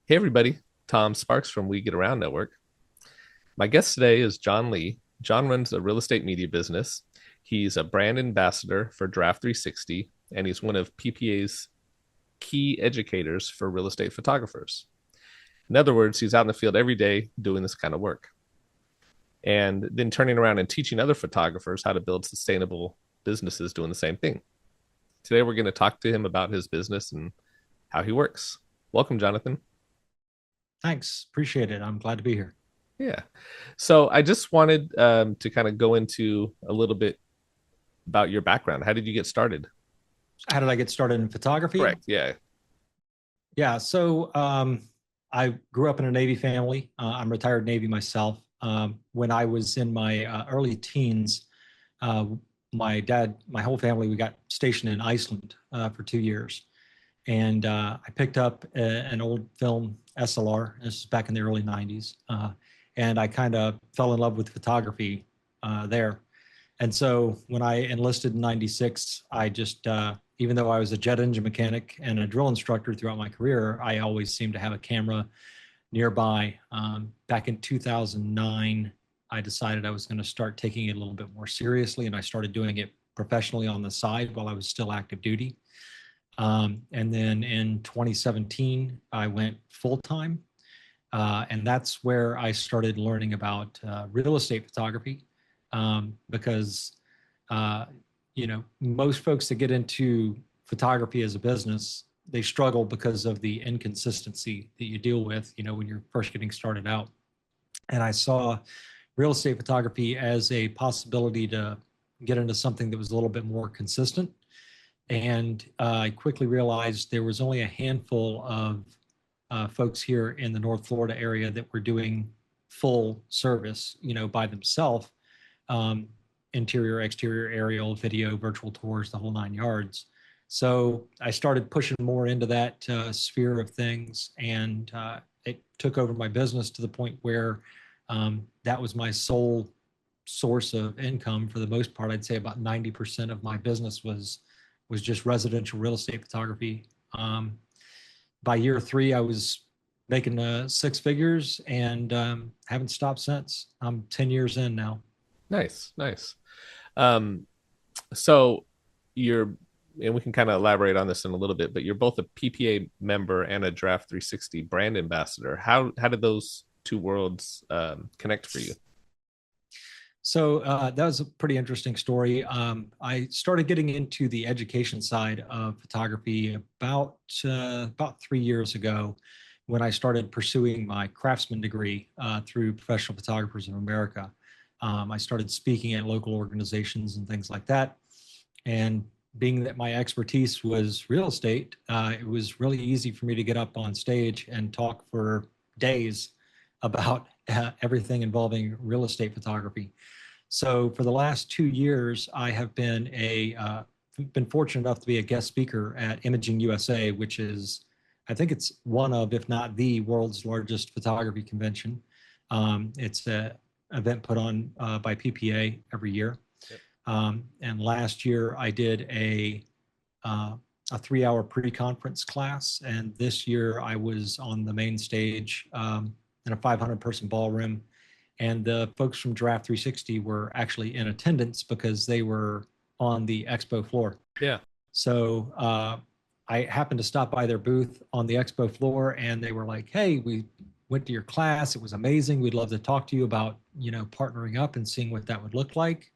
Hey everybody, Tom Sparks from We Get Around Network. My guest today is Jon Lee. Jon runs a real estate media business. He's a brand ambassador for Giraffe360, and he's one of PPA's key educators for real estate photographers. In other words, he's out in the field every day doing this kind of work and then turning around and teaching other photographers how to build sustainable businesses doing the same thing. Today, we're going to talk to him about his business and how he works. Welcome, Jonathan. Thanks. Appreciate it. I'm glad to be here. Yeah. So I just wanted to kind of go into a little bit about your background. How did you get started? How did I get started in photography? Correct. Yeah. Yeah. I grew up in a Navy family. I'm retired Navy myself. When I was in my early teens, my dad, my whole family, we got stationed in Iceland for 2 years. And I picked up an old film SLR. This is back in the early 90s. And I kind of fell in love with photography there. And so when I enlisted in 96, I just, even though I was a jet engine mechanic and a drill instructor throughout my career, I always seemed to have a camera nearby. Back in 2009, I decided I was going to start taking it a little bit more seriously, and I started doing it professionally on the side while I was still active duty. And then in 2017, I went full time. And that's where I started learning about real estate photography because, most folks that get into photography as a business, they struggle because of the inconsistency that you deal with, when you're first getting started out. And I saw real estate photography as a possibility to get into something that was a little bit more consistent. And I quickly realized there was only a handful of folks here in the North Florida area that were doing full service, by themselves, interior, exterior, aerial, video, virtual tours, the whole 9 yards. So I started pushing more into that sphere of things, and it took over my business to the point where that was my sole source of income for the most part. I'd say about 90% of my business was just residential real estate photography. By year 3, I was making 6 figures and haven't stopped since. I'm 10 years in now. Nice. Nice. Um, so you're, and we can kind of elaborate on this in a little bit, but you're both a PPA member and a Giraffe360 brand ambassador. How did those two worlds connect for you? So that was a pretty interesting story. I started getting into the education side of photography about 3 years ago, when I started pursuing my craftsman degree through Professional Photographers of America. I started speaking at local organizations and things like that. And being that my expertise was real estate, it was really easy for me to get up on stage and talk for days about everything involving real estate photography. So for the last 2 years, I have been fortunate enough to be a guest speaker at Imaging USA, which is, I think it's one of, if not the world's largest photography convention. It's an event put on by PPA every year. Yep. And last year I did a 3-hour pre-conference class, and this year I was on the main stage in a 500-person ballroom. And the folks from Giraffe360 were actually in attendance because they were on the expo floor. Yeah. So I happened to stop by their booth on the expo floor, and they were like, "Hey, we went to your class. It was amazing. We'd love to talk to you about, partnering up and seeing what that would look like."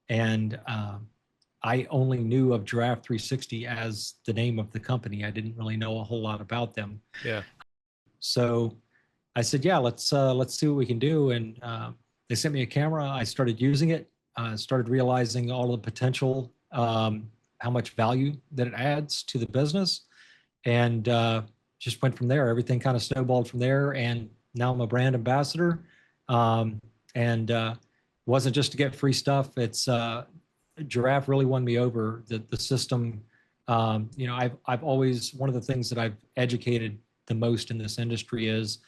And I only knew of Giraffe360 as the name of the company. I didn't really know a whole lot about them. Yeah. So I said, "Yeah, let's see what we can do." And they sent me a camera. I started using it. Started realizing all the potential, how much value that it adds to the business, and just went from there. Everything kind of snowballed from there, and now I'm a brand ambassador. And wasn't just to get free stuff. It's Giraffe really won me over. The system. I've always, one of the things that I've educated the most in this industry is,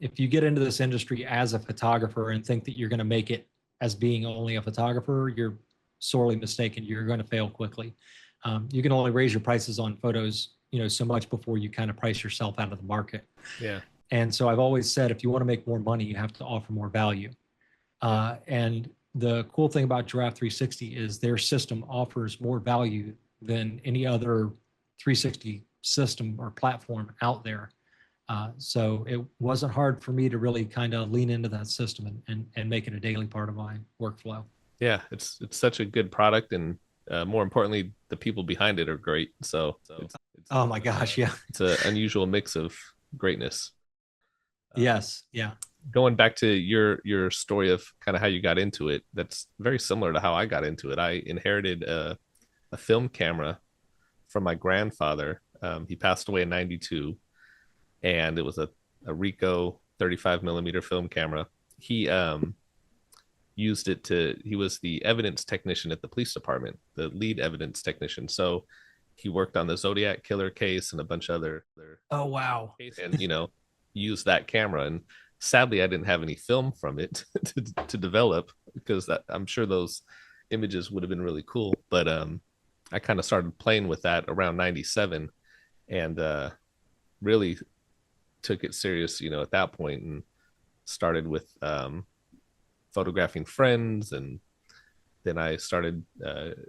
if you get into this industry as a photographer and think that you're going to make it as being only a photographer, you're sorely mistaken. You're going to fail quickly. You can only raise your prices on photos so much before you kind of price yourself out of the market. Yeah. And so I've always said, if you want to make more money, you have to offer more value. And the cool thing about Giraffe360 is their system offers more value than any other 360 system or platform out there. So it wasn't hard for me to really kind of lean into that system and make it a daily part of my workflow. Yeah, it's such a good product, and more importantly, the people behind it are great. So Oh my gosh, yeah. it's an unusual mix of greatness. Yes, yeah. Going back to your story of kind of how you got into it, that's very similar to how I got into it. I inherited a film camera from my grandfather. He passed away in '92, and it was a Ricoh 35 millimeter film camera. He used it to, he was the evidence technician at the police department, the lead evidence technician. So he worked on the Zodiac killer case and a bunch of other Oh wow. and used that camera. And sadly, I didn't have any film from it to develop, because I'm sure those images would have been really cool. But I kind of started playing with that around '97, and really took it serious, at that point, and started with photographing friends, and then I started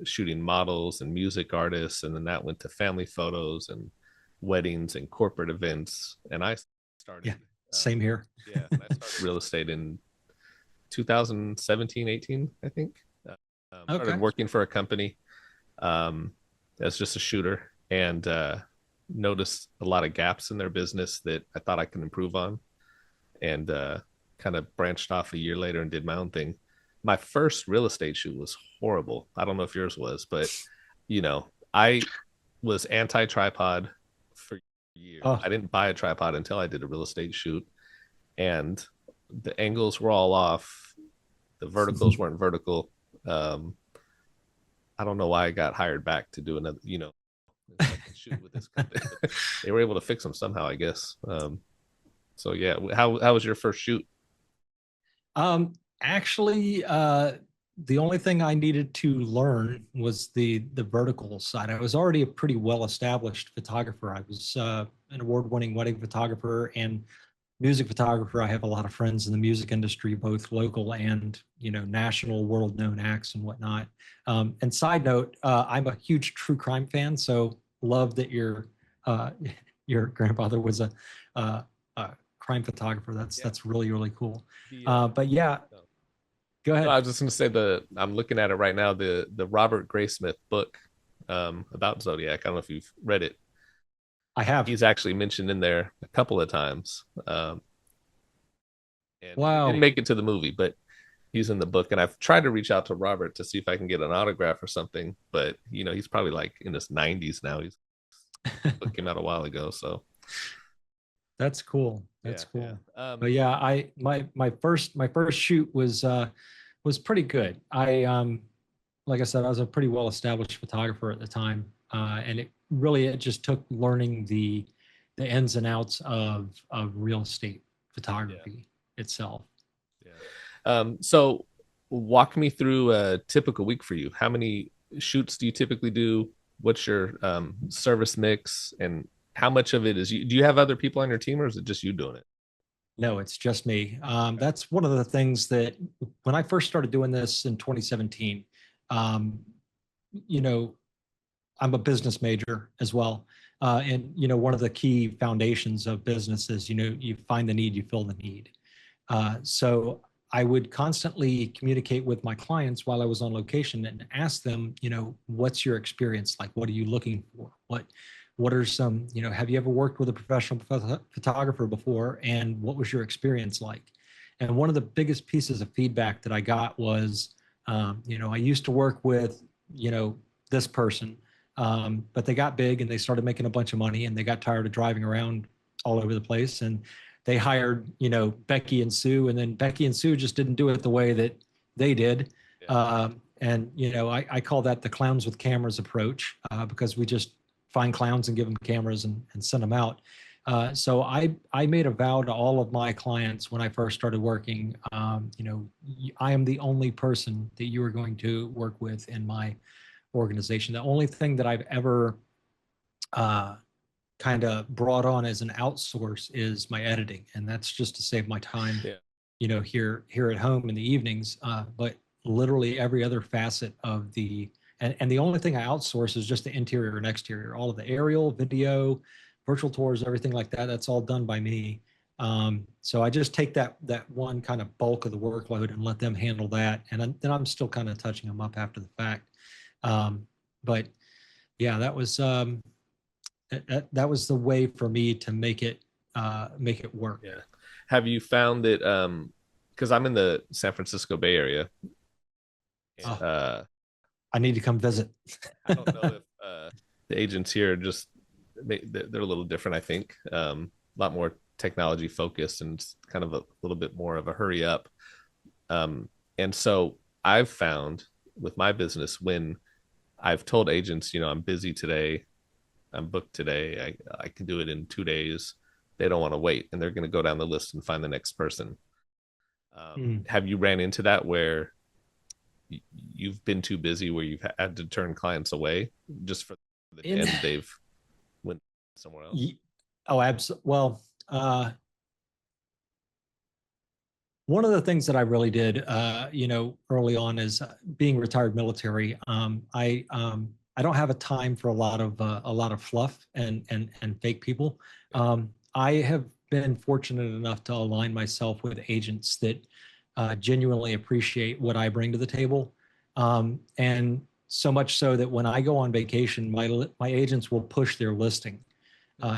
shooting models and music artists, and then that went to family photos and weddings and corporate events. And I started, yeah, same here. Yeah, and I started real estate in 2017, 18, I think. Started working for a company as just a shooter, and noticed a lot of gaps in their business that I thought I could improve on, and kind of branched off a year later and did my own thing. My first real estate shoot was horrible. I don't know if yours was, but I was anti-tripod for years. Oh. I didn't buy a tripod until I did a real estate shoot, and the angles were all off. The verticals weren't vertical. I don't know why I got hired back to do another, shoot with this company. They were able to fix them somehow, I guess. So yeah, how was your first shoot? Actually, the only thing I needed to learn was the vertical side. I was already a pretty well-established photographer. I was an award-winning wedding photographer and music photographer. I have a lot of friends in the music industry, both local and national, world-known acts and whatnot. And side note, I'm a huge true crime fan, so love that your grandfather was a crime photographer. That's really, really cool. But yeah, go ahead. No, I was just going to say I'm looking at it right now, the Robert Graysmith book about Zodiac. I don't know if you've read it. I have. He's actually mentioned in there a couple of times. And wow. He didn't make it to the movie, but he's in the book. And I've tried to reach out to Robert to see if I can get an autograph or something. But, he's probably like in his 90s now. The book came out a while ago. So that's cool. That's cool. Yeah. But yeah, my first shoot was pretty good. Like I said, I was a pretty well-established photographer at the time. And it just took learning the ins and outs of real estate photography itself. Yeah. So walk me through a typical week for you. How many shoots do you typically do? What's your service mix, and how much of it is you? Do you have other people on your team, or is it just you doing it? No, it's just me. That's one of the things that when I first started doing this in 2017, I'm a business major as well. And, one of the key foundations of business is, you find the need, you fill the need. So I would constantly communicate with my clients while I was on location and ask them, what's your experience like? What are you looking for? What are some, have you ever worked with a professional photographer before? And what was your experience like? And one of the biggest pieces of feedback that I got was, I used to work with, this person, but they got big and they started making a bunch of money and they got tired of driving around all over the place. And they hired, Becky and Sue, and then Becky and Sue just didn't do it the way that they did. Yeah. I call that the clowns with cameras approach, because we just find clowns and give them cameras and send them out. So I made a vow to all of my clients when I first started working, I am the only person that you are going to work with in my organization. The only thing that I've ever kind of brought on as an outsource is my editing, and that's just to save my time, Yeah. here at home in the evenings. But literally every other facet of and the only thing I outsource is just the interior and exterior, all of the aerial, video, virtual tours, everything like that. That's all done by me. So I just take that one kind of bulk of the workload and let them handle that, and then I'm still kind of touching them up after the fact. But yeah, that was the way for me to make it work. Yeah. Have you found that because I'm in the San Francisco Bay Area, and Oh, I need to come visit. I don't know if the agents here are just they're a little different, I think. A lot more technology focused and kind of a little bit more of a hurry up. And so I've found with my business, when I've told agents, I'm busy today, I'm booked today, I can do it in 2 days. They don't want to wait, and they're going to go down the list and find the next person. Mm. Have you ran into that where you've been too busy, where you've had to turn clients away just for the In, and they've went somewhere else? oh, absolutely. Well, one of the things that I really did, early on is being retired military. I don't have a time for a lot of fluff and fake people. I have been fortunate enough to align myself with agents that genuinely appreciate what I bring to the table, and so much so that when I go on vacation, my agents will push their listing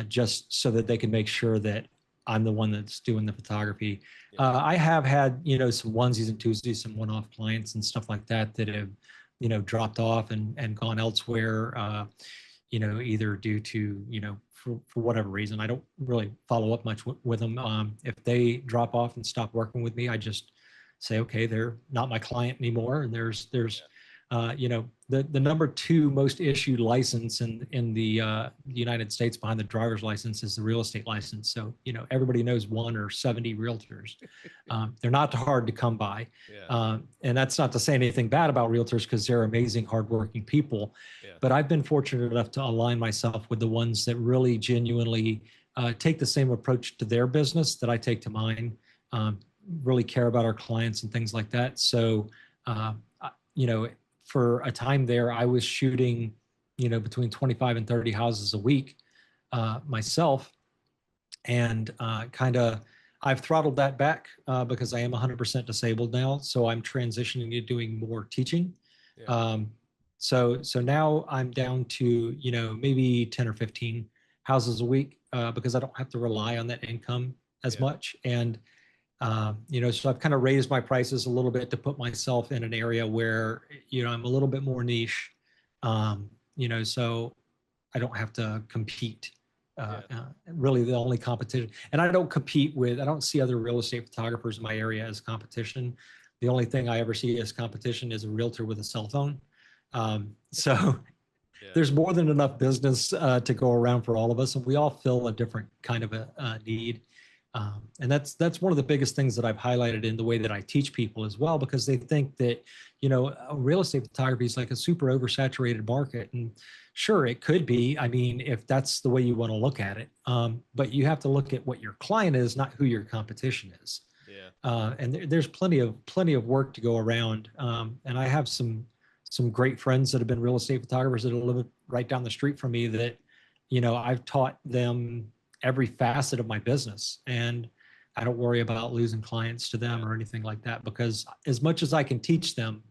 just so that they can make sure that I'm the one that's doing the photography. I have had, some onesies and twosies, some one-off clients and stuff like that that have, dropped off and gone elsewhere, either due to, for whatever reason. I don't really follow up much with them. If they drop off and stop working with me, I just say, okay, they're not my client anymore. And there's the number two most issued license in the United States behind the driver's license is the real estate license. So, everybody knows one or 70 realtors. They're not hard to come by. And that's not to say anything bad about realtors, because they're amazing, hardworking people. But I've been fortunate enough to align myself with the ones that really genuinely take the same approach to their business that I take to mine, really care about our clients and things like that. So, for a time there, I was shooting, between 25 and 30 houses a week myself. And I've throttled that back because I am 100% disabled now. So I'm transitioning to doing more teaching. So now I'm down to, maybe 10 or 15 houses a week because I don't have to rely on that income as much. And so I've kind of raised my prices a little bit to put myself in an area where, I'm a little bit more niche, so I don't have to compete. Really the only competition, and I don't see other real estate photographers in my area as competition. The only thing I ever see as competition is a realtor with a cell phone. So there's more than enough business to go around for all of us, and we all fill a different kind of a need. And that's one of the biggest things that I've highlighted in the way that I teach people as well, because they think that, real estate photography is like a super oversaturated market. And sure, it could be. I mean, if that's the way you want to look at it. But you have to look at what your client is, not who your competition is. And there's plenty of work to go around. And I have some great friends that have been real estate photographers that live right down the street from me that, I've taught them every facet of my business, and I don't worry about losing clients to them or anything like that, because as much as I can teach them,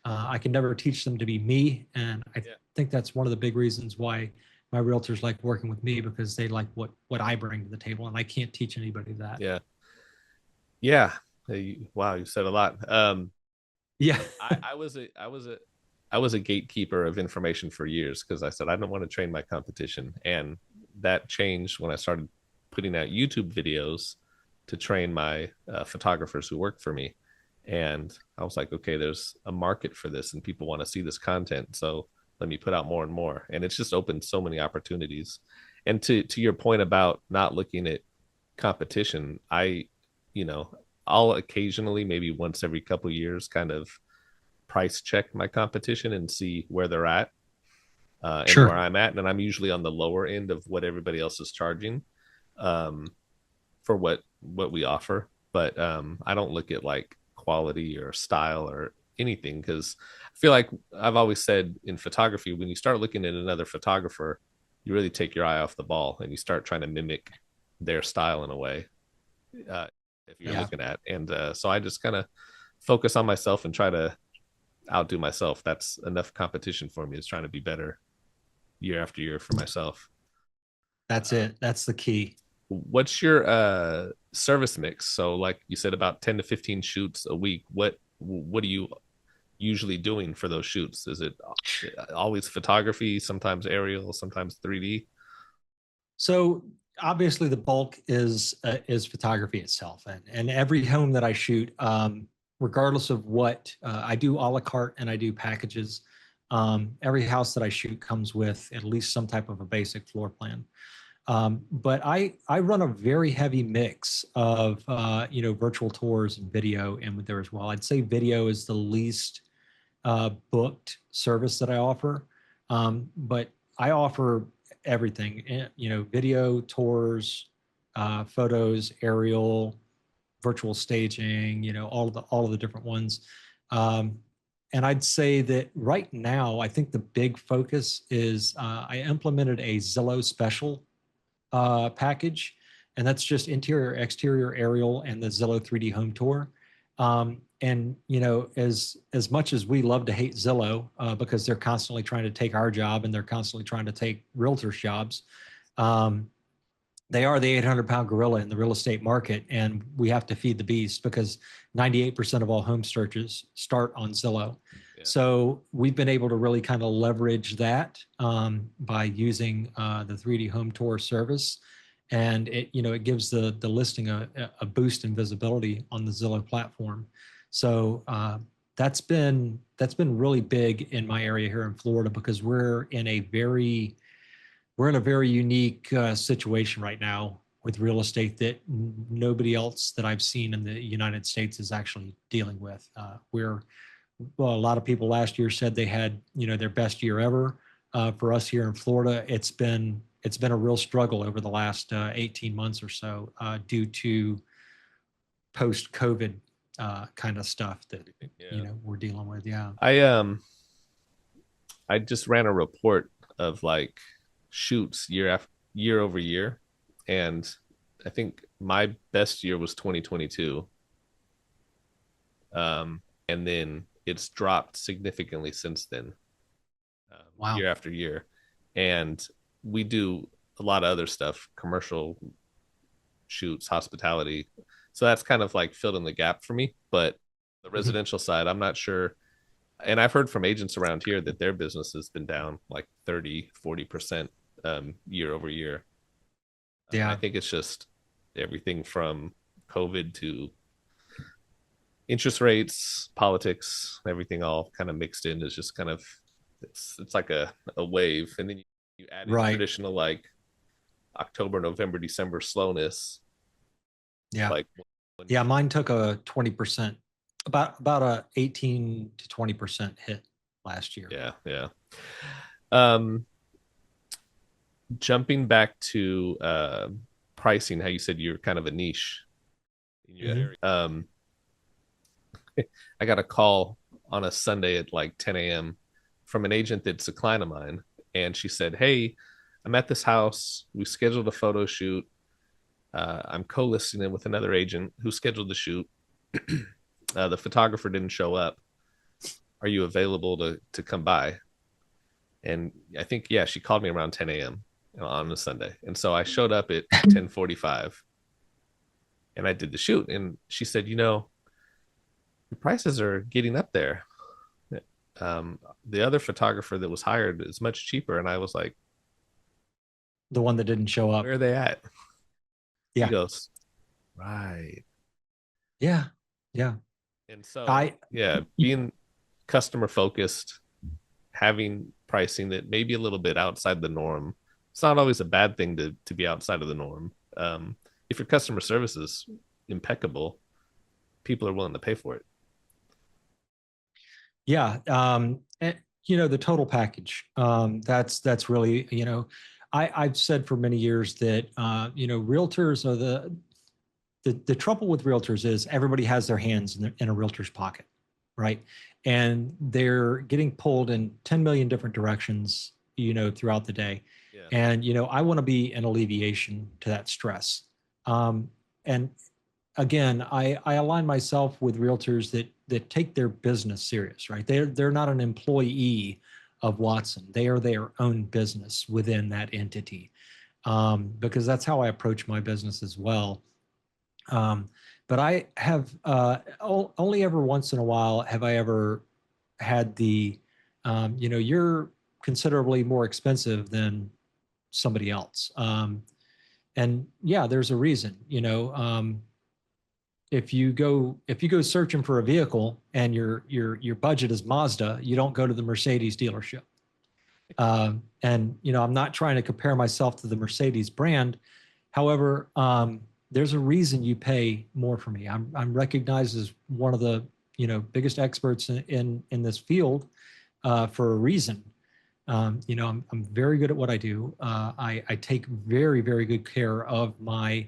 I can never teach them to be me. And I think that's one of the big reasons why my realtors like working with me, because they like what I bring to the table, and I can't teach anybody that. Yeah. Wow, you said a lot. Yeah. I was a gatekeeper of information for years, because I said I don't want to train my competition, and that changed when I started putting out YouTube videos to train my photographers who work for me. And I was like, okay, there's a market for this and people want to see this content. So let me put out more and more. And it's just opened so many opportunities. And to your point about not looking at competition, you know, I'll occasionally, maybe once every couple of years, kind of price check my competition and see where they're at. and where Sure. I'm at, and I'm usually on the lower end of what everybody else is charging, um, for what we offer. But I don't look at like quality or style or anything, because I feel like I've always said in photography, when you start looking at another photographer, you really take your eye off the ball and you start trying to mimic their style in a way, uh, if you're Yeah, looking at. And so I just kind of focus on myself and try to outdo myself. That's enough competition for me, is trying to be better year after year for myself. that's Um, it. That's the key. what's your service mix? So like you said, about 10 to 15 shoots a week. What are you usually doing for those shoots? Is it always photography, sometimes aerial, sometimes 3D? So obviously the bulk is photography itself, and every home that I shoot, regardless of what I do, a la carte and I do packages. Every house that I shoot comes with at least some type of a basic floor plan. But I run a very heavy mix of virtual tours and video in with there as well. I'd say video is the least booked service that I offer, but I offer everything. Video tours, photos, aerial, virtual staging. All of the different ones. Um, and I'd say that right now, I think the big focus is I implemented a Zillow special package, and that's just interior, exterior, aerial, and the Zillow 3D home tour. And as much as we love to hate Zillow because they're constantly trying to take our job and they're constantly trying to take realtors' jobs, um, they are the 800-pound gorilla in the real estate market, and we have to feed the beast because 98% of all home searches start on Zillow. Yeah. So we've been able to really kind of leverage that by using the 3D home tour service, and it gives the listing a boost in visibility on the Zillow platform. So that's been really big in my area here in Florida because we're in a very unique situation right now with real estate that nobody else that I've seen in the United States is actually dealing with. Well, a lot of people last year said they had, their best year ever. For us here in Florida, it's been a real struggle over the last 18 months or so due to post-COVID kind of stuff that Yeah. we're dealing with. Yeah. I just ran a report of like shoots year over year, and I think my best year was 2022. And then it's dropped significantly since then, Wow. year after year. And we do a lot of other stuff, commercial shoots, hospitality. So that's kind of like filled in the gap for me. But the Mhm. residential side, I'm not sure. And I've heard from agents around here that their business has been down like 30-40% year over year. I Yeah. think it's just everything from COVID to interest rates, politics, everything all kind of mixed in is just kind of, it's like a wave. And then you add in Right. traditional like October, November, December slowness, Yeah. like when Yeah, mine took a 20%, about a 18 to 20% hit last year. yeah, yeah. Um, jumping back to pricing, how you said you're kind of a niche in your Hmm. area. I got a call on a Sunday at like 10 a.m. from an agent that's a client of mine, and she said, "Hey, I'm at this house. We scheduled a photo shoot. I'm co-listing it with another agent who scheduled the shoot. The photographer didn't show up. Are you available to come by?" And I think, yeah, she called me around 10 a.m. on a Sunday, and so I showed up at 10:45, and I did the shoot. And she said, "The prices are getting up there. The other photographer that was hired is much cheaper." And I was like, The one that didn't show "Where up. are they at?" She Yeah. goes, "Right." Yeah. Yeah. And so, I, yeah, being customer focused, having pricing that may be a little bit outside the norm. It's not always a bad thing to be outside of the norm. If your customer service is impeccable, people are willing to pay for it. yeah. the total package. That's really, I've said for many years that, realtors are the trouble with realtors is everybody has their hands in a realtor's pocket, right? And they're getting pulled in 10 million different directions, throughout the day. Yeah. And, I want to be an alleviation to that stress. And again, I align myself with realtors that take their business serious, right? They're not an employee of Watson. They are their own business within that entity, because that's how I approach my business as well. But I have only ever once in a while have I ever had you're considerably more expensive than somebody else. And yeah, there's a reason, if you go searching for a vehicle and your budget is Mazda, you don't go to the Mercedes dealership. And I'm not trying to compare myself to the Mercedes brand. However, there's a reason you pay more for me. I'm recognized as one of the biggest experts in this field for a reason. I'm very good at what I do. I take very, very good care of my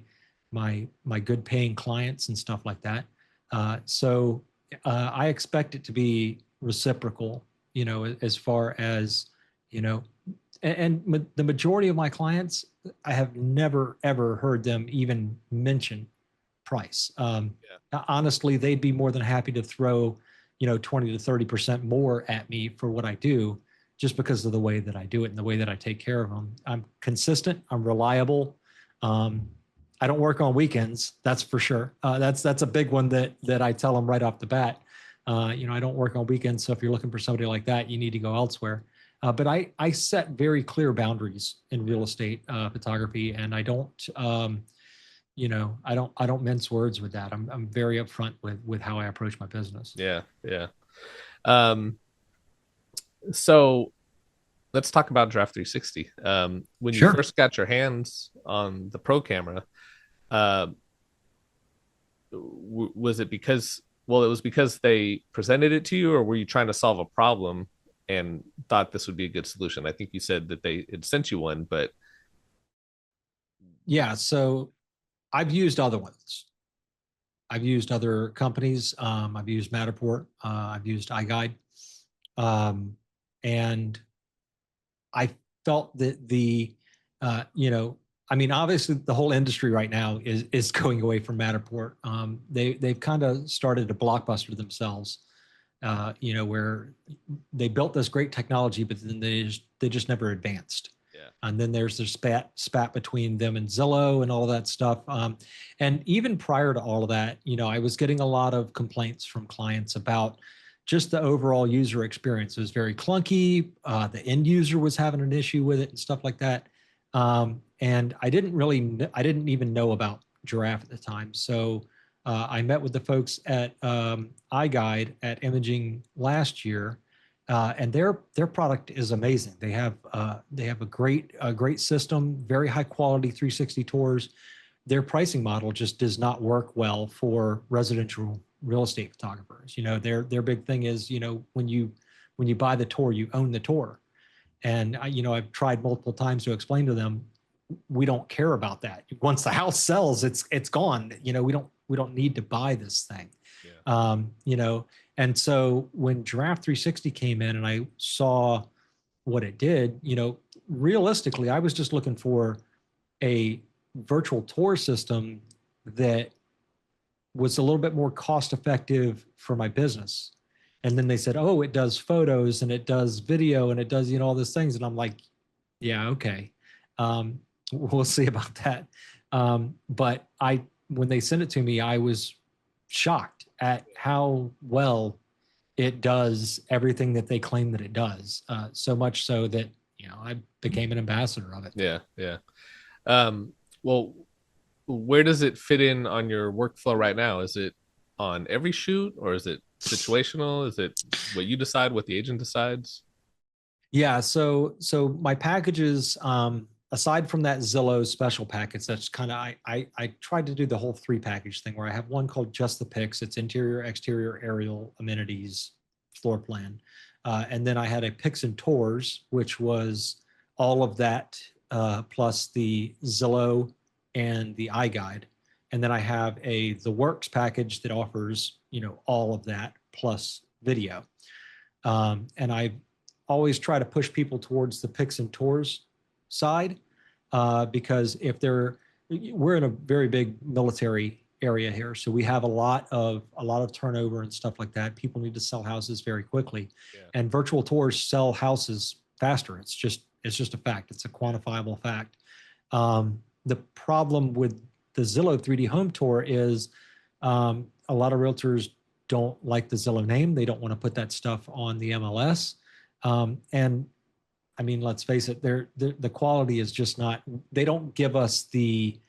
good paying clients and stuff like that. So I expect it to be reciprocal, as far as, and the majority of my clients, I have never, ever heard them even mention price. Honestly, they'd be more than happy to throw, 20 to 30% more at me for what I do, just because of the way that I do it and the way that I take care of them. I'm consistent. I'm reliable. I don't work on weekends. That's for sure. That's a big one that I tell them right off the bat. I don't work on weekends. So if you're looking for somebody like that, you need to go elsewhere. But I set very clear boundaries in real estate photography, and I don't, I don't mince words with that. I'm very upfront with how I approach my business. Yeah. Yeah. Um, so let's talk about Draft 360. When you Sure. first got your hands on the pro camera, uh, was it because, well, it was because they presented it to you, or were you trying to solve a problem and thought this would be a good solution? I think you said that they had sent you one, but Yeah. So I've used other ones. I've used other companies. I've used Matterport. I've used iGUIDE. And I felt that obviously the whole industry right now is going away from Matterport. They've kind of started a blockbuster themselves, where they built this great technology, but then they just never advanced. yeah, And then there's the spat between them and Zillow and all that stuff. And even prior to all of that, I was getting a lot of complaints from clients about just the overall user experience. It was very clunky. The end user was having an issue with it and stuff like that. And I didn't even know about Giraffe at the time. So I met with the folks at iGUIDE at Imaging last year, and their product is amazing. They have a great system, very high quality 360 tours. Their pricing model just does not work well for residential real estate photographers. Their big thing is, when you buy the tour, you own the tour. And I've tried multiple times to explain to them, we don't care about that. Once the house sells, it's gone. We don't need to buy this thing. yeah. And so when Giraffe 360 came in and I saw what it did, realistically, I was just looking for a virtual tour system that was a little bit more cost effective for my business. And then they said, oh, it does photos and it does video and it does, all these things. And I'm like, yeah, okay. We'll see about that. But when they sent it to me, I was shocked at how well it does everything that they claim that it does. So much so that, I became an ambassador of it. Yeah. Yeah. Well, where does it fit in on your workflow right now? Is it on every shoot, or is it situational? Is it what you decide, what the agent decides? Yeah. So my packages, aside from that Zillow special package, that's kind of, I tried to do the whole 3 package thing where I have one called just the pics. It's interior, exterior, aerial amenities, floor plan. And then I had a Picks and Tours, which was all of that, plus the Zillow and the iGUIDE. And then I have the Works package that offers, all of that plus video. And I always try to push people towards the Picks and Tours side, because we're in a very big military area here, so we have a lot of turnover and stuff like that. People need to sell houses very quickly, and virtual tours sell houses faster. It's just a fact. It's a quantifiable fact. The problem with the Zillow 3D Home Tour is a lot of realtors don't like the Zillow name. They don't want to put that stuff on the MLS. And I mean, let's face it, the quality is just not, they don't give us the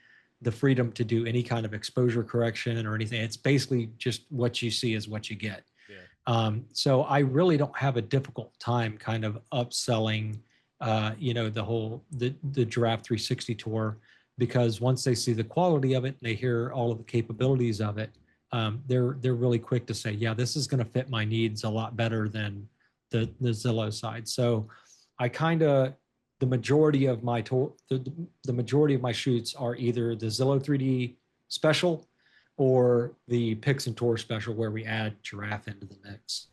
freedom to do any kind of exposure correction or anything. It's basically just what you see is what you get. Yeah. So I really don't have a difficult time kind of upselling, the Giraffe360 tour, because once they see the quality of it and they hear all of the capabilities of it, they're really quick to say, yeah, this is going to fit my needs a lot better than the Zillow side. So I kind of, the majority of my the majority of my shoots are either the Zillow 3D special or the Picks and Tour special, where we add Giraffe into the mix.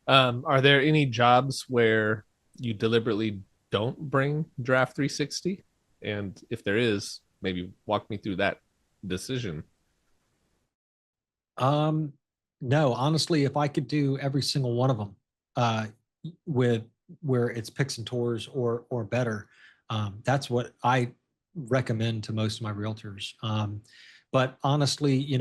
Are there any jobs where you deliberately don't bring Giraffe360? And if there is, maybe walk me through that decision. No, honestly, if I could do every single one of them, with where it's Picks and Tours or better, that's what I recommend to most of my realtors. But honestly,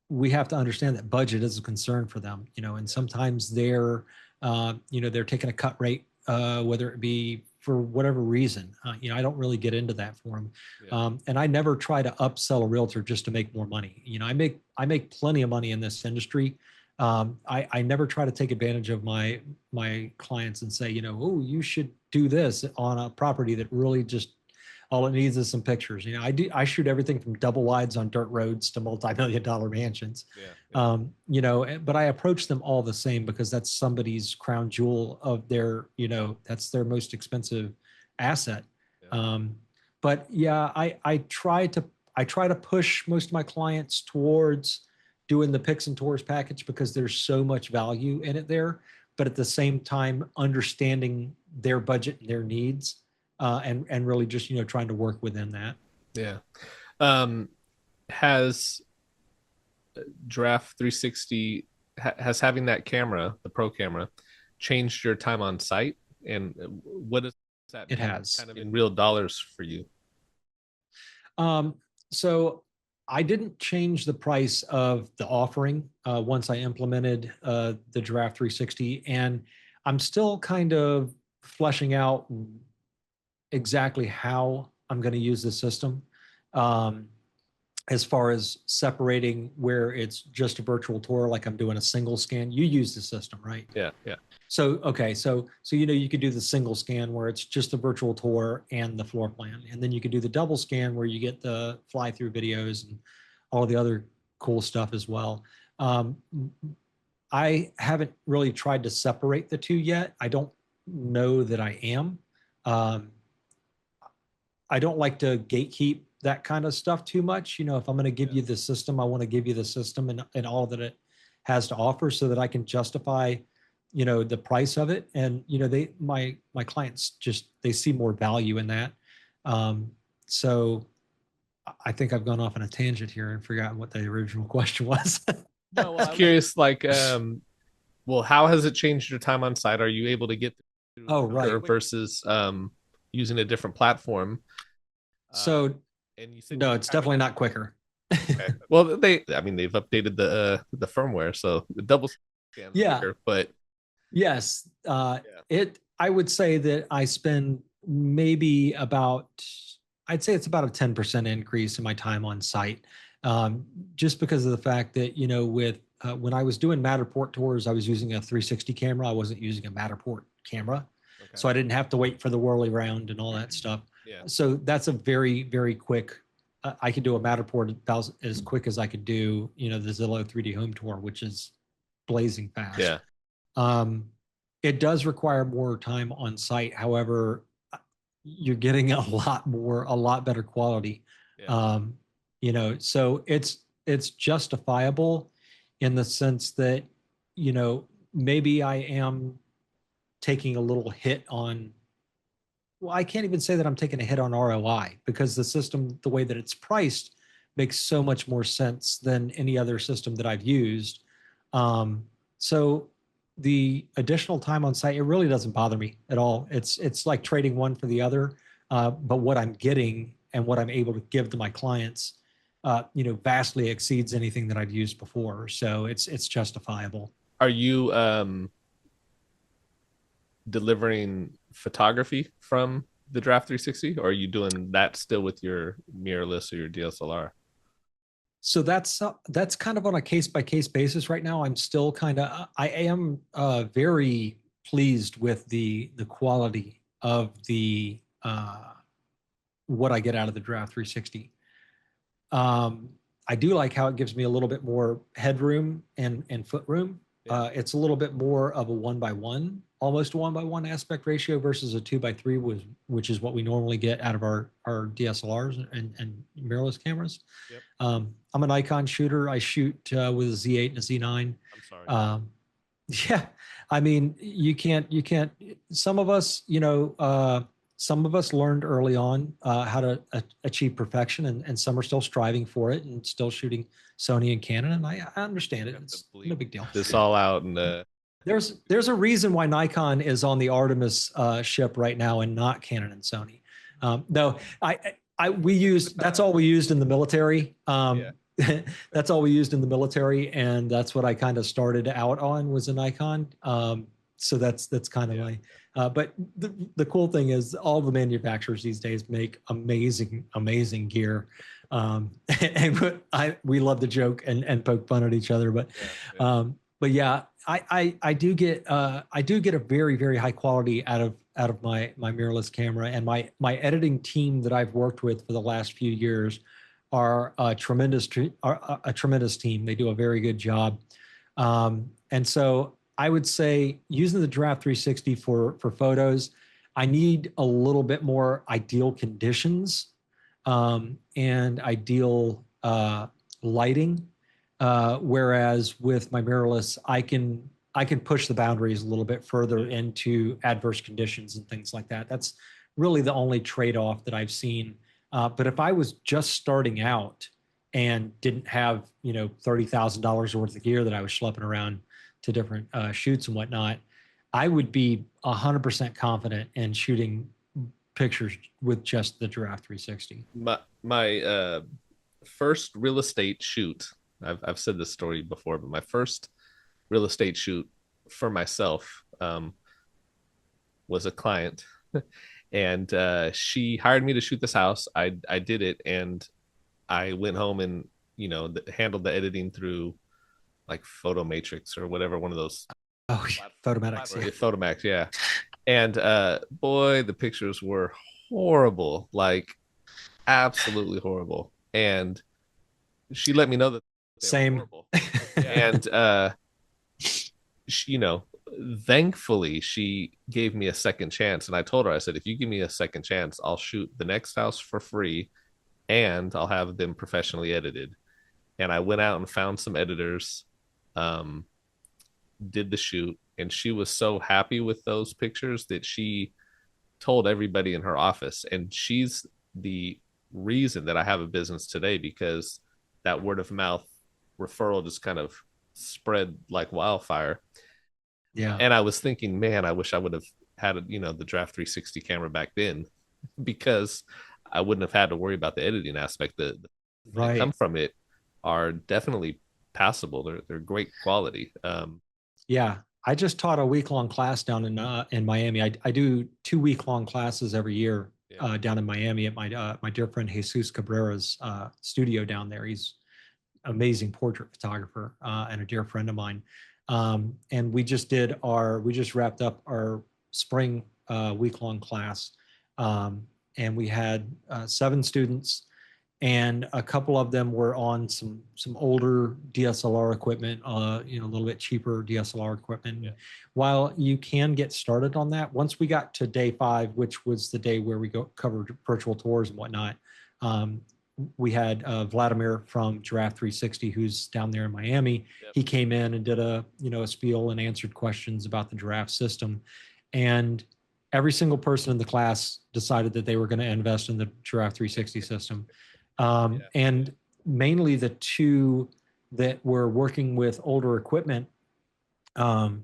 we have to understand that budget is a concern for them, and sometimes they're taking a cut rate, whether it be for whatever reason. I don't really get into that for them. Yeah. And I never try to upsell a realtor just to make more money. I make plenty of money in this industry. I never try to take advantage of my clients and say, oh, you should do this on a property that really just all it needs is some pictures. I shoot everything from double wides on dirt roads to multi-million-dollar mansions. Yeah. But I approach them all the same because that's somebody's crown jewel of their, that's their most expensive asset. Yeah. But yeah, I try to push most of my clients towards doing the Picks and Tours package because there's so much value in it there, but at the same time, understanding their budget and their needs, and really just, trying to work within that. Yeah. Has Giraffe360, has having that camera, the pro camera, changed your time on site? And what does that mean? It has. Kind of in real dollars for you? So I didn't change the price of the offering once I implemented the Giraffe360, and I'm still kind of fleshing out exactly how I'm going to use the system, as far as separating where it's just a virtual tour, like I'm doing a single scan. You use the system, right? Yeah, yeah. So, okay, so you could do the single scan where it's just the virtual tour and the floor plan, and then you could do the double scan where you get the fly-through videos and all the other cool stuff as well. I haven't really tried to separate the two yet. I don't know that I am. I don't like to gatekeep that kind of stuff too much. If I'm going to give you the system, I want to give you the system and all that it has to offer so that I can justify, the price of it. And, my clients they see more value in that. So I think I've gone off on a tangent here and forgotten what the original question was. No, well, I'm curious, like, well, how has it changed your time on site? Are you able to get right versus using a different platform? So, and you said no, it's definitely not quicker. Okay. Well, they've updated the firmware, so the double scan. Yeah, quicker, but yes, I would say that I spend maybe I'd say it's about a 10% increase in my time on site, just because of the fact that with when I was doing Matterport tours, I was using a 360 camera. I wasn't using a Matterport camera. Okay. So I didn't have to wait for the whirly round and all that stuff. Yeah. So that's a very, very quick, I could do a Matterport about as quick as I could do, the Zillow 3D Home Tour, which is blazing fast. Yeah. it does require more time on site. However, you're getting a lot better quality. Yeah. So it's justifiable in the sense that, maybe I am taking a little hit on, well, I can't even say that I'm taking a hit on ROI, because the system, the way that it's priced, makes so much more sense than any other system that I've used. So the additional time on site, it really doesn't bother me at all. It's like trading one for the other, but what I'm getting and what I'm able to give to my clients, vastly exceeds anything that I've used before. So it's justifiable. Are you delivering photography from the Draft 360, or are you doing that still with your mirrorless or your DSLR? So that's kind of on a case by case basis right now. I am very pleased with the quality of the what I get out of the Draft 360. I do like how it gives me a little bit more headroom and foot room. Yeah. It's a little bit more of a 1:1, almost a 1:1 aspect ratio versus a 2:3, which is what we normally get out of our DSLRs and mirrorless cameras. Yep. I'm a Nikon shooter. I shoot with a Z8 and a Z9. I'm sorry. Yeah, I mean, you can't. Some of us learned early on how to achieve perfection, and some are still striving for it and still shooting Sony and Canon. And I understand it. It's no big deal. This all out and there's a reason why Nikon is on the Artemis ship right now and not Canon and Sony. No, that's all we used in the military. Yeah. That's all we used in the military, and that's what I kind of started out on, was a Nikon. So that's kind of my. But the cool thing is, all the manufacturers these days make amazing gear, and we love to joke and poke fun at each other. But yeah, I do get a very, very high quality out of my mirrorless camera, and my editing team that I've worked with for the last few years are a tremendous team. They do a very good job, and so I would say, using the Draft 360 for photos, I need a little bit more ideal conditions and ideal lighting. Whereas with my mirrorless, I can push the boundaries a little bit further into adverse conditions and things like that. That's really the only trade-off that I've seen. But if I was just starting out and didn't have $30,000 worth of gear that I was schlepping around to different shoots and whatnot, I would be 100% confident in shooting pictures with just the Giraffe 360. My first real estate shoot, I've said this story before, but my first real estate shoot for myself was a client, and she hired me to shoot this house. I did it, and I went home and handled the editing through like Photomatrix or whatever, one of those. Oh, Photomatrix. Yeah. Photomax, yeah. And boy, the pictures were horrible, like absolutely horrible. And she let me know that they Same. were horrible. And she, thankfully she gave me a second chance. And I told her, I said, if you give me a second chance, I'll shoot the next house for free, and I'll have them professionally edited. And I went out and found some editors, did the shoot, and she was so happy with those pictures that she told everybody in her office. And she's the reason that I have a business today, because that word of mouth referral just kind of spread like wildfire. Yeah. And I was thinking, man, I wish I would have had the Draft 360 camera back then, because I wouldn't have had to worry about the editing aspect. That come from it are definitely passable. They're great quality. Yeah, I just taught a week-long class down in Miami. I do 2-week-long classes every year down in Miami at my dear friend Jesus Cabrera's studio down there. He's an amazing portrait photographer and a dear friend of mine. And we just wrapped up our spring week-long class, and we had 7 students. and a couple of them were on some older DSLR equipment, a little bit cheaper DSLR equipment. Yeah. While you can get started on that, once we got to day 5, which was the day where we covered virtual tours and whatnot, we had Vladimir from Giraffe360, who's down there in Miami. Yep. He came in and did a spiel and answered questions about the Giraffe system, and every single person in the class decided that they were going to invest in the Giraffe360 system. And mainly the two that were working with older equipment, we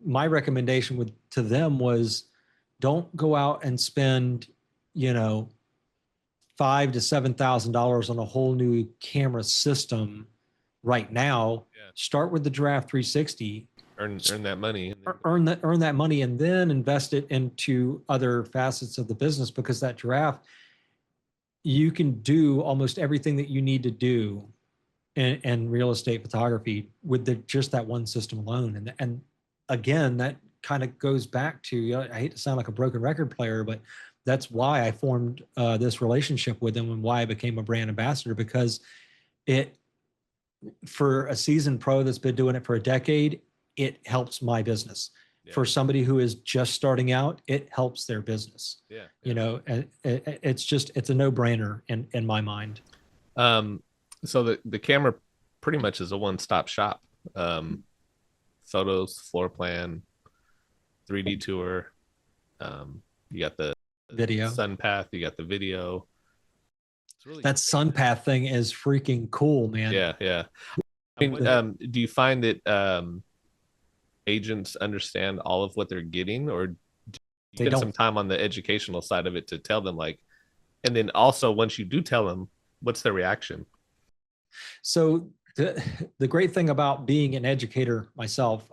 my recommendation to them was, don't go out and spend, $5,000 to $7,000 on a whole new camera system right now. Yeah. Start with the Giraffe360. Earn that money. Earn that money, and then invest it into other facets of the business, because that Giraffe, you can do almost everything that you need to do in real estate photography with just that one system alone. And again, that kind of goes back to, I hate to sound like a broken record player, but that's why I formed this relationship with them and why I became a brand ambassador, because for a seasoned pro that's been doing it for a decade, it helps my business. Yeah. For somebody who is just starting out, it helps their business. Yeah. It's a no-brainer in my mind. So the camera pretty much is a one-stop shop. Photos, floor plan, 3D tour. You got the video, sun path. You got the video. That sun path thing is freaking cool, man. Yeah. I mean, do you find that agents understand all of what they're getting, or do you get some time on the educational side of it to tell them, and then also once you do tell them, what's their reaction? So the great thing about being an educator myself,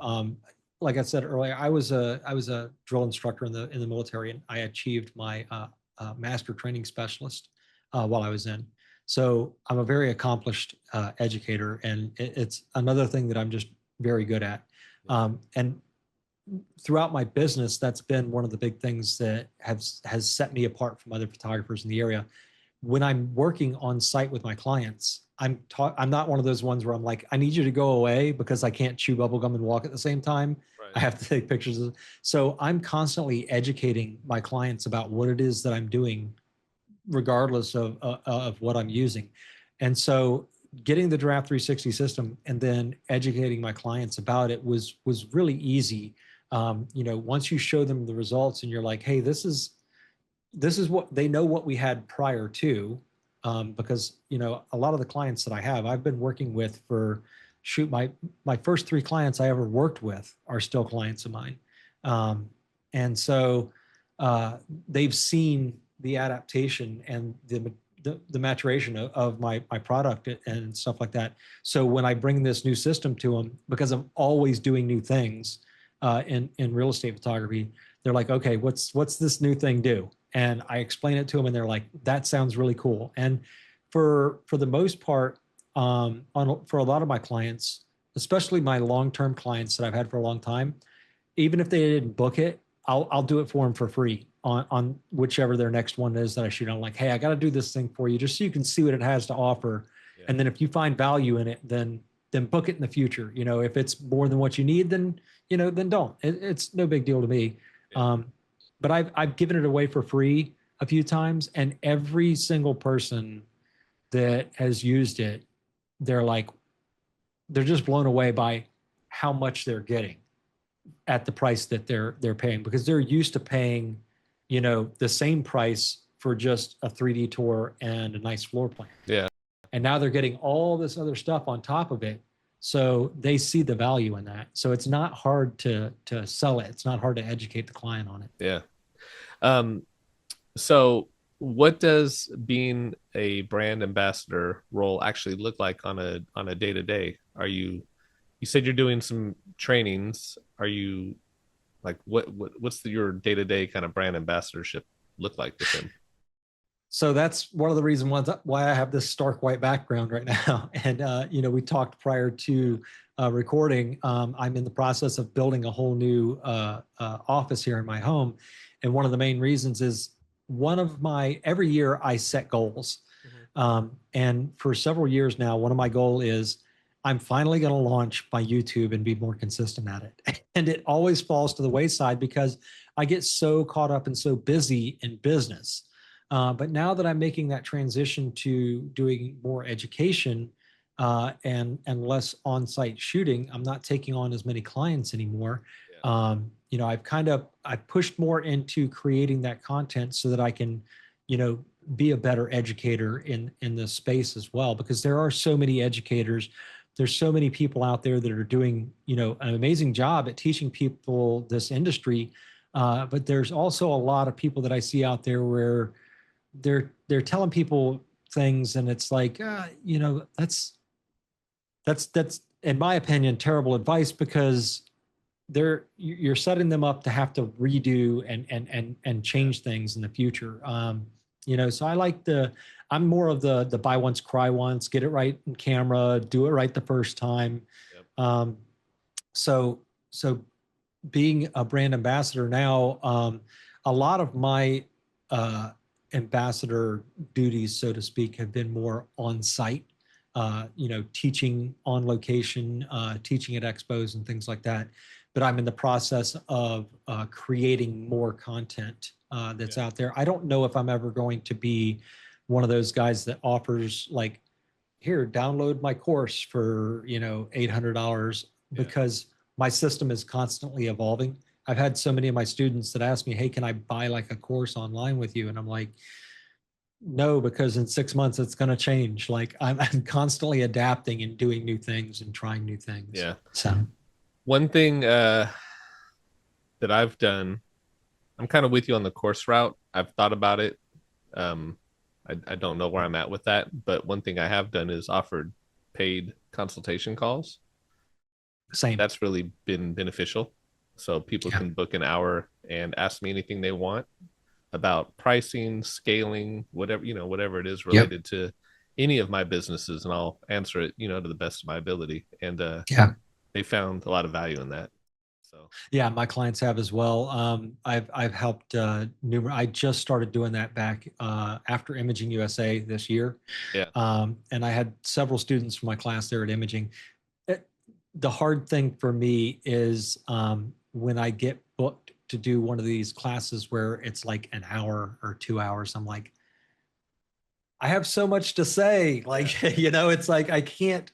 like I said earlier, I was a drill instructor in the military, and I achieved my master training specialist while I was in. So I'm a very accomplished educator, and it's another thing that I'm just very good at. And throughout my business, that's been one of the big things that has set me apart from other photographers in the area. When I'm working on site with my clients, I'm not one of those ones where I'm like, I need you to go away because I can't chew bubble gum and walk at the same time. Right. I have to take pictures. So I'm constantly educating my clients about what it is that I'm doing, regardless of what I'm using. And so getting the Giraffe360 system and then educating my clients about it was really easy. Once you show them the results and you're like, hey, this is what they know, what we had prior to, because a lot of the clients that I've been working with for my first 3 clients I ever worked with are still clients of mine. And so they've seen the adaptation and the maturation of my product and stuff like that. So when I bring this new system to them, because I'm always doing new things in real estate photography, they're like, okay, what's this new thing do? And I explain it to them, and they're like, that sounds really cool. And for the most part, for a lot of my clients, especially my long-term clients that I've had for a long time, even if they didn't book it, I'll do it for them for free on whichever their next one is that I shoot. I'm like, hey, I got to do this thing for you just so you can see what it has to offer. Yeah. And then if you find value in it, then book it in the future. If it's more than what you need, then don't. It's no big deal to me. Yeah. But I've given it away for free a few times, and every single person that has used it, they're just blown away by how much they're getting at the price that they're paying, because they're used to paying, the same price for just a 3D tour and a nice floor plan. Yeah. And now they're getting all this other stuff on top of it. So they see the value in that. So it's not hard to sell it. It's not hard to educate the client on it. Yeah. So what does being a brand ambassador role actually look like on a day-to-day? You said you're doing some trainings. Are you what's your day-to-day kind of brand ambassadorship look like with them? So that's one of the reasons why I have this stark white background right now. And, we talked prior to recording. I'm in the process of building a whole new office here in my home. And one of the main reasons is every year I set goals. Mm-hmm. And for several years now, one of my goal is I'm finally going to launch my YouTube and be more consistent at it. And it always falls to the wayside because I get so caught up and so busy in business. But now that I'm making that transition to doing more education and less on-site shooting, I'm not taking on as many clients anymore. Yeah. I've pushed more into creating that content so that I can, be a better educator in this space as well, because there are so many educators. There's so many people out there that are doing, an amazing job at teaching people this industry. But there's also a lot of people that I see out there where they're telling people things, and it's like, that's in my opinion terrible advice, because you're setting them up to have to redo and change things in the future. So I'm more of the buy once, cry once, get it right in camera, do it right the first time. Yep. So being a brand ambassador now, a lot of my ambassador duties, so to speak, have been more on site, teaching on location, teaching at expos and things like that. But I'm in the process of creating more content that's out there. I don't know if I'm ever going to be one of those guys that offers like, here, download my course for, $800, because my system is constantly evolving. I've had so many of my students that ask me, hey, can I buy like a course online with you? And I'm like, no, because in 6 months it's going to change. Like I'm constantly adapting and doing new things and trying new things. Yeah. So One thing that I've done, I'm kind of with you on the course route. I've thought about it. I don't know where I'm at with that, but one thing I have done is offered paid consultation calls. same. That's really been beneficial. So people can book an hour and ask me anything they want about pricing, scaling, whatever it is related to any of my businesses, and I'll answer it, to the best of my ability. And they found a lot of value in that. So yeah, my clients have as well. I've helped I just started doing that back after Imaging USA this year. Yeah. And I had several students from my class there at Imaging. The hard thing for me is when I get booked to do one of these classes where it's like an hour or 2 hours, I'm like, I have so much to say. Like, it's like, I can't,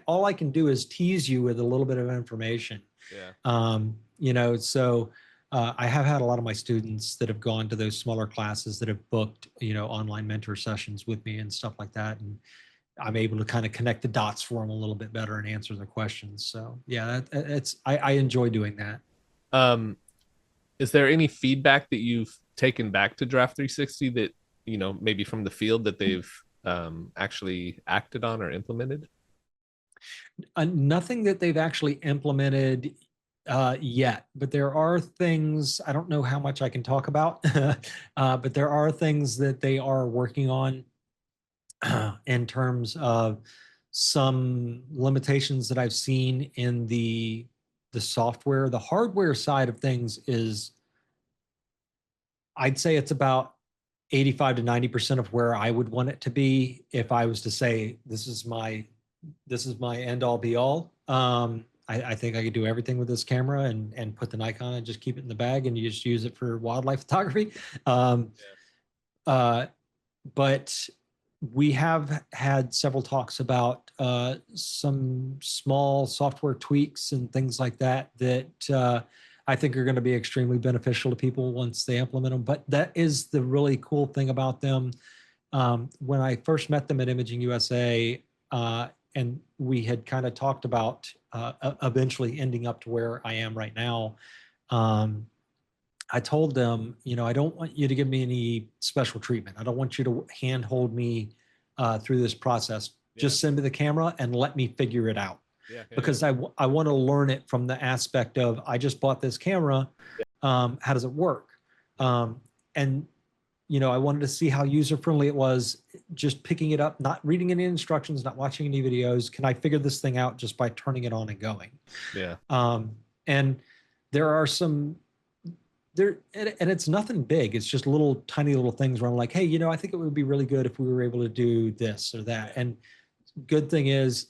all I can do is tease you with a little bit of information. Yeah. So I have had a lot of my students that have gone to those smaller classes that have booked, online mentor sessions with me and stuff like that. And I'm able to kind of connect the dots for them a little bit better and answer their questions. So yeah, I enjoy doing that. Is there any feedback that you've taken back to Giraffe360 that, maybe from the field that they've actually acted on or implemented? Nothing that they've actually implemented yet, but there are things, I don't know how much I can talk about, but there are things that they are working on in terms of some limitations that I've seen in the software. The hardware side of things is, I'd say it's about 85 to 90% of where I would want it to be if I was to say, this is my end all be all. I think I could do everything with this camera and put the Nikon and just keep it in the bag and you just use it for wildlife photography. But we have had several talks about some small software tweaks and things like that I think are going to be extremely beneficial to people once they implement them. But that is the really cool thing about them. When I first met them at Imaging USA, and we had kind of talked about eventually ending up to where I am right now, I told them, I don't want you to give me any special treatment. I don't want you to handhold me through this process. Just send me the camera and let me figure it out. Because I want to learn it from the aspect of, I just bought this camera. How does it work? And, I wanted to see how user-friendly it was, just picking it up, not reading any instructions, not watching any videos. Can I figure this thing out just by turning it on and going? Yeah. And there are some there, and it's nothing big. It's just little tiny little things where I'm like, hey, I think it would be really good if we were able to do this or that. And good thing is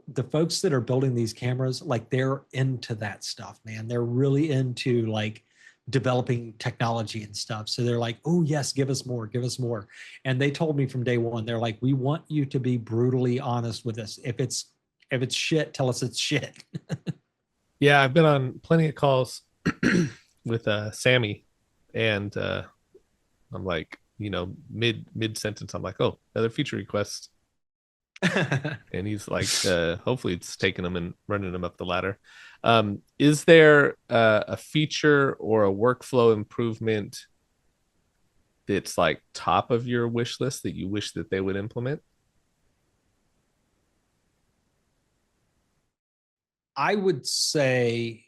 the folks that are building these cameras, like they're into that stuff, man. They're really into like developing technology and stuff. So they're like, oh yes, give us more, give us more. And they told me from day one, they're like, we want you to be brutally honest with us. If it's shit, tell us it's shit. Yeah, I've been on plenty of calls with Sammy, and I'm like, mid sentence, I'm like, oh, another feature request. And he's like, hopefully it's taking them and running them up the ladder. Is there a feature or a workflow improvement that's like top of your wish list that you wish that they would implement? I would say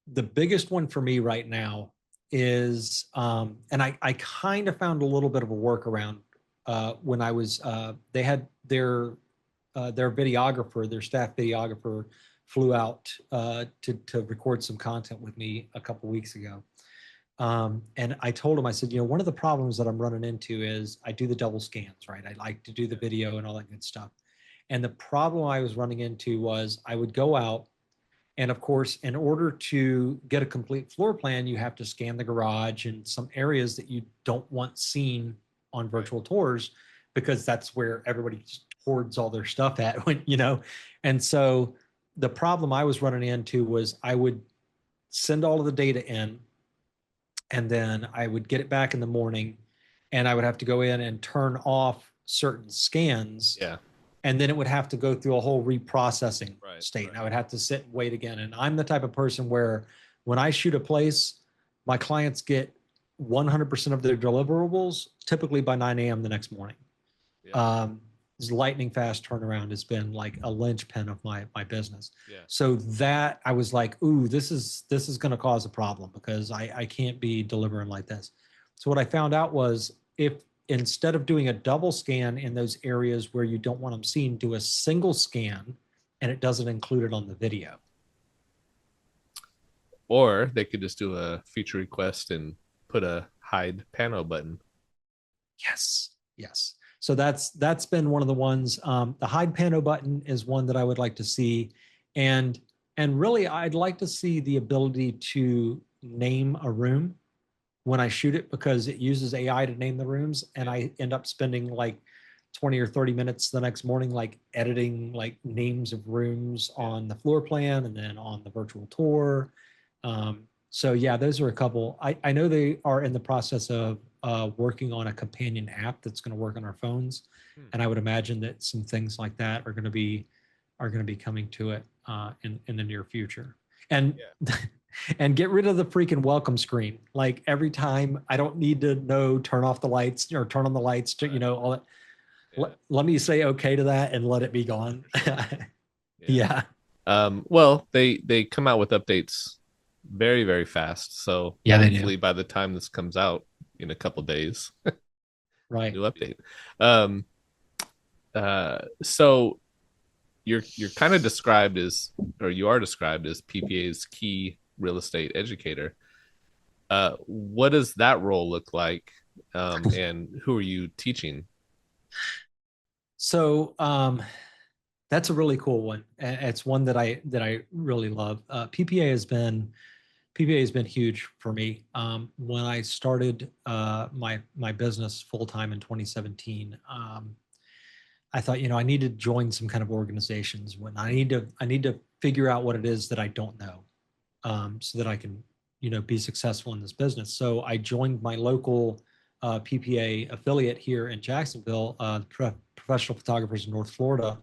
the biggest one for me right now is, and I kind of found a little bit of a workaround when I was, they had their videographer, their staff videographer flew out to record some content with me a couple weeks ago. And I told him, I said, one of the problems that I'm running into is I do the double scans, right? I like to do the video and all that good stuff. And the problem I was running into was I would go out, and of course, in order to get a complete floor plan, you have to scan the garage and some areas that you don't want seen on virtual tours, because that's where everybody just hoards all their stuff at when, And so the problem I was running into was I would send all of the data in, and then I would get it back in the morning, and I would have to go in and turn off certain scans. Yeah. And then it would have to go through a whole reprocessing state. Right. And I would have to sit and wait again. And I'm the type of person where when I shoot a place, my clients get 100% of their deliverables typically by 9 a.m. the next morning. Yeah. This lightning fast turnaround has been like a linchpin of my business. Yeah. So that I was like, ooh, this is going to cause a problem, because I can't be delivering like this. So what I found out was, if instead of doing a double scan in those areas where you don't want them seen, do a single scan, and it doesn't include it on the video. Or they could just do a feature request and put a hide-pano button. Yes. So that's been one of the ones. The hide-pano button is one that I would like to see, and really I'd like to see the ability to name a room when I shoot it, because it uses AI to name the rooms, and I end up spending like 20 or 30 minutes the next morning, like editing like names of rooms on the floor plan and then on the virtual tour. So yeah, those are a couple. I know they are in the process of working on a companion app that's going to work on our phones, and I would imagine that some things like that are going to be coming to it in the near future. And yeah. And get rid of the freaking welcome screen. Like every time, I don't need to know, turn off the lights or turn on the lights to, all that. Yeah. Let me say okay to that and let it be gone. Yeah. Well, they come out with updates very, very fast. So yeah, hopefully by the time this comes out in a couple days, right, new update. So you're kind of described as, or you are described as PPA's key real estate educator. What does that role look like, and who are you teaching? So that's a really cool one. It's one that I really love. PPA has been huge for me. When I started my business full time in 2017, I thought, I need to join some kind of organizations. When I need to figure out what it is that I don't know, so that I can, be successful in this business. So I joined my local PPA affiliate here in Jacksonville, Professional Photographers in North Florida,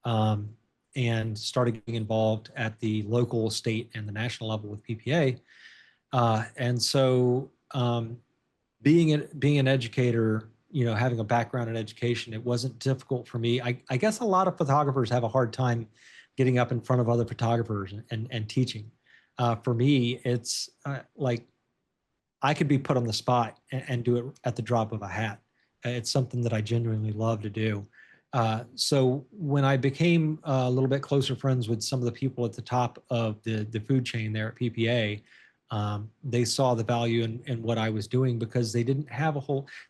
and started getting involved at the local, state, and the national level with PPA. And so being an educator, having a background in education, it wasn't difficult for me. I guess a lot of photographers have a hard time getting up in front of other photographers and teaching. For me, it's like I could be put on the spot and do it at the drop of a hat. It's something that I genuinely love to do. So when I became a little bit closer friends with some of the people at the top of the food chain there at PPA, They saw the value in what I was doing because they didn't have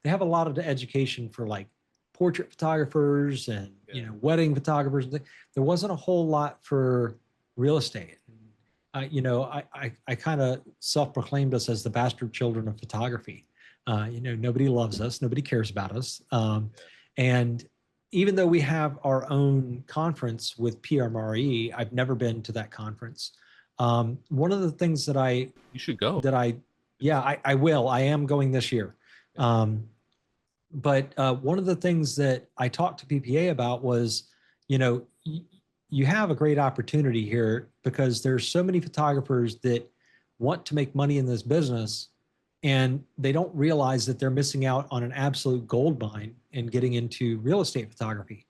they have a lot of the education for like portrait photographers and, wedding photographers. There wasn't a whole lot for real estate. I kind of self-proclaimed us as the bastard children of photography. Nobody loves us, nobody cares about us. And even though we have our own conference with PMRE, I've never been to that conference. One of the things that you should go. I will. I am going this year. But one of the things that I talked to PPA about was, you have a great opportunity here because there's so many photographers that want to make money in this business and they don't realize that they're missing out on an absolute gold mine in getting into real estate photography.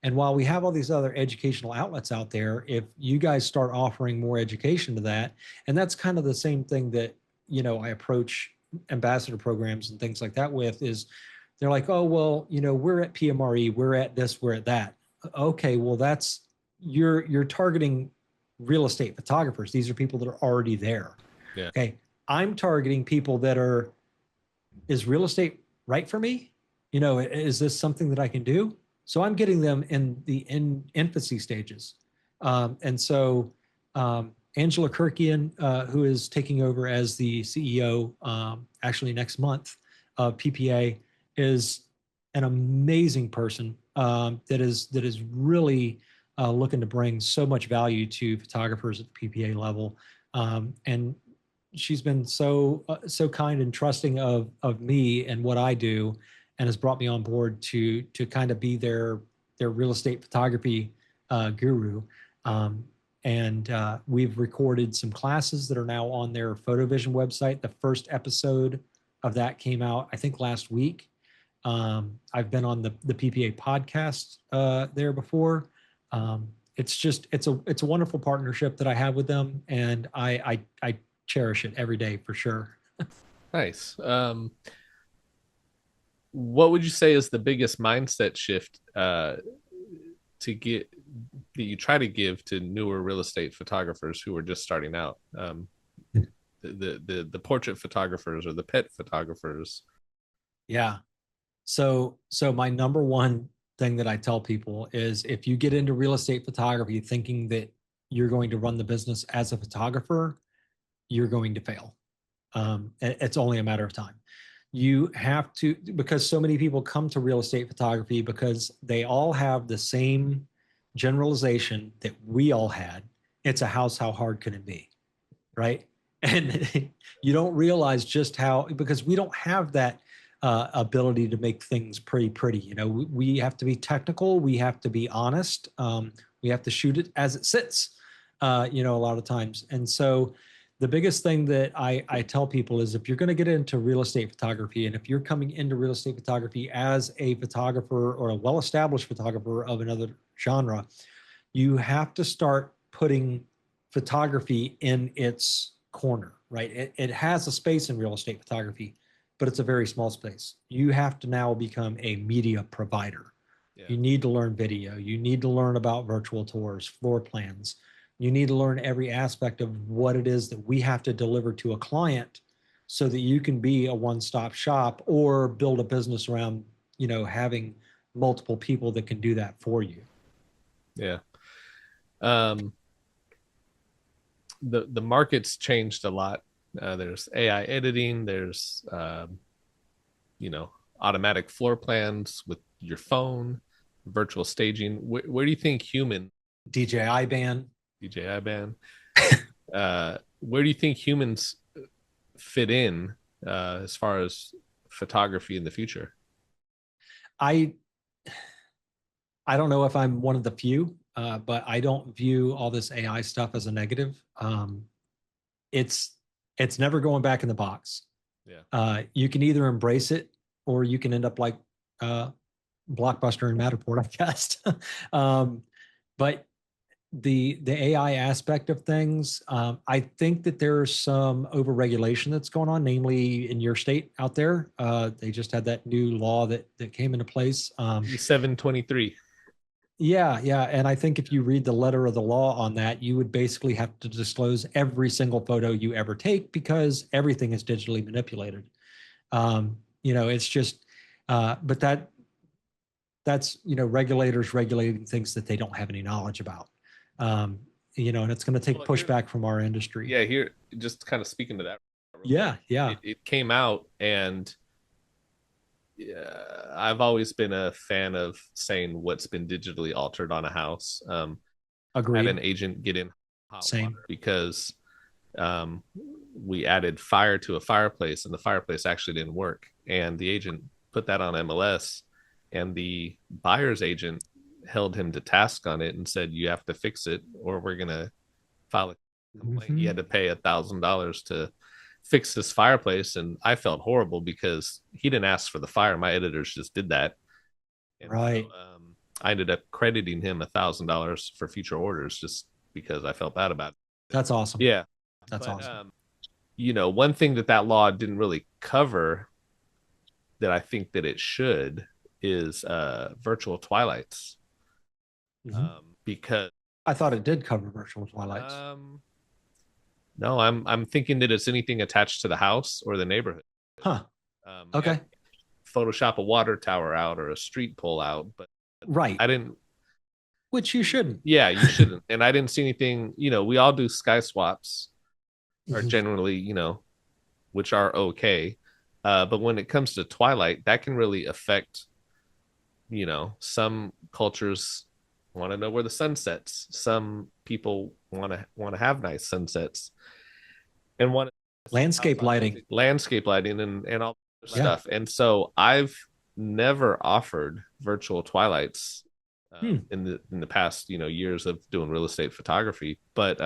And while we have all these other educational outlets out there, if you guys start offering more education to that, and that's kind of the same thing that, I approach ambassador programs and things like that with, is they're like, oh, well, we're at PMRE, we're at this, we're at that. Okay, well, that's, you're targeting real estate photographers. These are people that are already there. Yeah. Okay. I'm targeting people that is real estate right for me? Is this something that I can do? So I'm getting them in the infancy stages. And so Angela Kirkian, who is taking over as the CEO actually next month of PPA, is an amazing person that is really looking to bring so much value to photographers at the PPA level. And she's been so kind and trusting of me and what I do, and has brought me on board to kind of be their real estate photography guru. And we've recorded some classes that are now on their PhotoVision website. The first episode of that came out, I think, last week. I've been on the PPA podcast there before. It's a wonderful partnership that I have with them, and I cherish it every day for sure. Nice. What would you say is the biggest mindset shift to get that you try to give to newer real estate photographers who are just starting out? The portrait photographers or the pet photographers. Yeah. So my number one thing that I tell people is, if you get into real estate photography thinking that you're going to run the business as a photographer, you're going to fail. It's only a matter of time. You have to, because so many people come to real estate photography because they all have the same generalization that we all had. It's a house, how hard can it be? Right. And you don't realize just how, because we don't have that ability to make things pretty. We have to be technical. We have to be honest. We have to shoot it as it sits, a lot of times. And so the biggest thing that I tell people is, if you're going to get into real estate photography, and if you're coming into real estate photography as a photographer or a well-established photographer of another genre, you have to start putting photography in its corner, right? It has a space in real estate photography, but it's a very small space. You have to now become a media provider. Yeah. You need to learn video. You need to learn about virtual tours, floor plans. You need to learn every aspect of what it is that we have to deliver to a client so that you can be a one-stop shop, or build a business around, having multiple people that can do that for you. Yeah. The market's changed a lot. There's AI editing. There's, automatic floor plans with your phone, virtual staging. Where do you think DJI Ban. Where do you think humans fit in as far as photography in the future? I don't know if I'm one of the few, but I don't view all this AI stuff as a negative. It's never going back in the box. Yeah. You can either embrace it, or you can end up like Blockbuster and Matterport, I guess. But the AI aspect of things, I think that there's some overregulation that's going on, namely in your state out there. They just had that new law that came into place. 723. Yeah. And I think if you read the letter of the law on that, you would basically have to disclose every single photo you ever take because everything is digitally manipulated. It's just, but that's, regulators regulating things that they don't have any knowledge about. Um, and it's going to take Well, here, pushback from our industry. yeah, here, just kind of speaking to that real quick. Yeah. It came out, and yeah, I've always been a fan of saying what's been digitally altered on a house. Had an Agreed. agent get in hot Same. water because um, we added fire to a fireplace, and the fireplace actually didn't work. And the agent put that on MLS, and the buyer's agent held him to task on it and said, "You have to fix it, or we're gonna file a complaint." He Hmm. had to pay $1,000 to fix this fireplace, and I felt horrible because he didn't ask for the fire. My editors just did that, and so Right. I ended up crediting him $1,000 for future orders just because I felt bad about it. That's awesome. Yeah, That's but awesome. one thing that law didn't really cover that I think that it should is virtual twilights, Hmm. because I thought it did cover virtual twilights. um, no, I'm thinking that it's anything attached to the house or the neighborhood. Huh. Yeah, Okay. Photoshop a water tower out or a street pole out, but Right. I didn't. Which you shouldn't. Yeah, you shouldn't. And I didn't see anything. We all do sky swaps, or Mhm. generally, which are okay. But when it comes to twilight, that can really affect. Some cultures want to know where the sun sets. Some people want to have nice sunsets and want to see the house Landscape lighting. authentic. Landscape lighting and all Yeah. stuff. And so I've never offered virtual twilights Hmm. in the past years of doing real estate photography, but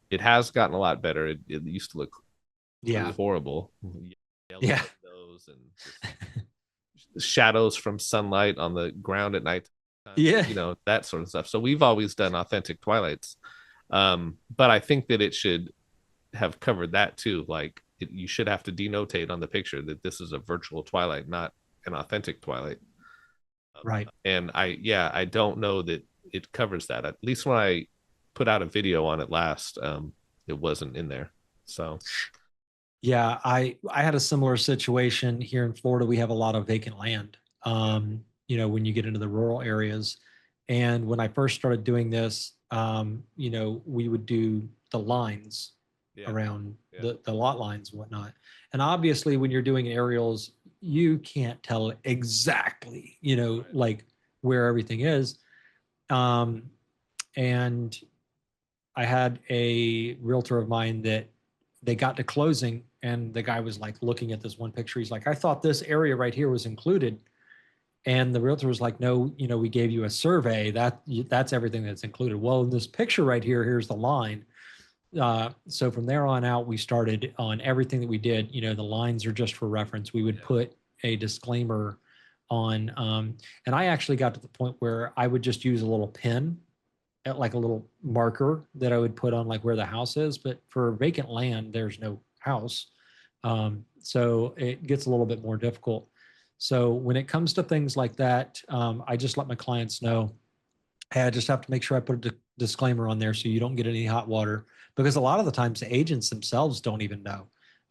it has gotten a lot better. It used to look really Yeah. horrible, yellow Yeah. windows and just shadows from sunlight on the ground at night, Yeah. that sort of stuff. So we've always done authentic twilights, but I think that it should have covered that too. Like you should have to denotate on the picture that this is a virtual twilight, not an authentic twilight. Right. And I don't know that it covers that. At least when I put out a video on it last, it wasn't in there. So Yeah. I had a similar situation here in Florida. We have a lot of vacant land. yeah, When you get into the rural areas. And when I first started doing this, we would do the lines yeah, around yeah, the lot lines and whatnot. And obviously, when you're doing aerials, you can't tell exactly, right, like where everything is. Um, and I had a realtor of mine that they got to closing, and the guy was like looking at this one picture. He's like, I thought this area right here was included. And the realtor was like, no, we gave you a survey that's everything that's included. Well, in this picture right here, here's the line. So from there on out, we started on everything that we did. The lines are just for reference. We would yeah, put a disclaimer on, and I actually got to the point where I would just use a little pin, like a little marker that I would put on like where the house is. But for vacant land, there's no house, so it gets a little bit more difficult. So when it comes to things like that, I just let my clients know, hey, I just have to make sure I put a disclaimer on there so you don't get any hot water, because a lot of the times the agents themselves don't even know.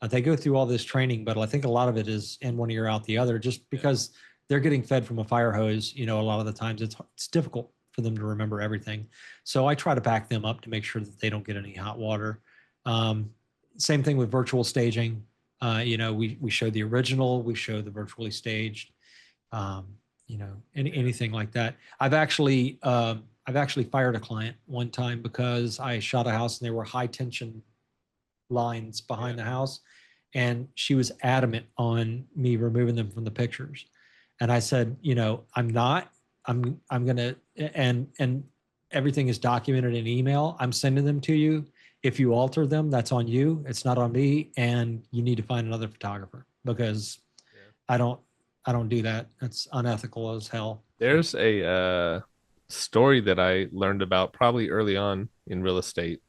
They go through all this training, but I think a lot of it is in one ear out the other, just yeah, because they're getting fed from a fire hose. A lot of the times it's difficult for them to remember everything. So I try to back them up to make sure that they don't get any hot water. Um, Same thing with virtual staging. We show the original, we show the virtually staged. Um, yeah, anything like that. I've actually fired a client one time because I shot a house and there were high tension lines yeah, behind the house, and she was adamant on me removing them from the pictures. And I said, I'm not. I'm gonna, and everything is documented in email. I'm sending them to you. If you alter them, that's on you. It's not on me, and you need to find another photographer because yeah. I don't I don't do that. That's unethical as hell. There's a story that I learned about probably early on in real estate.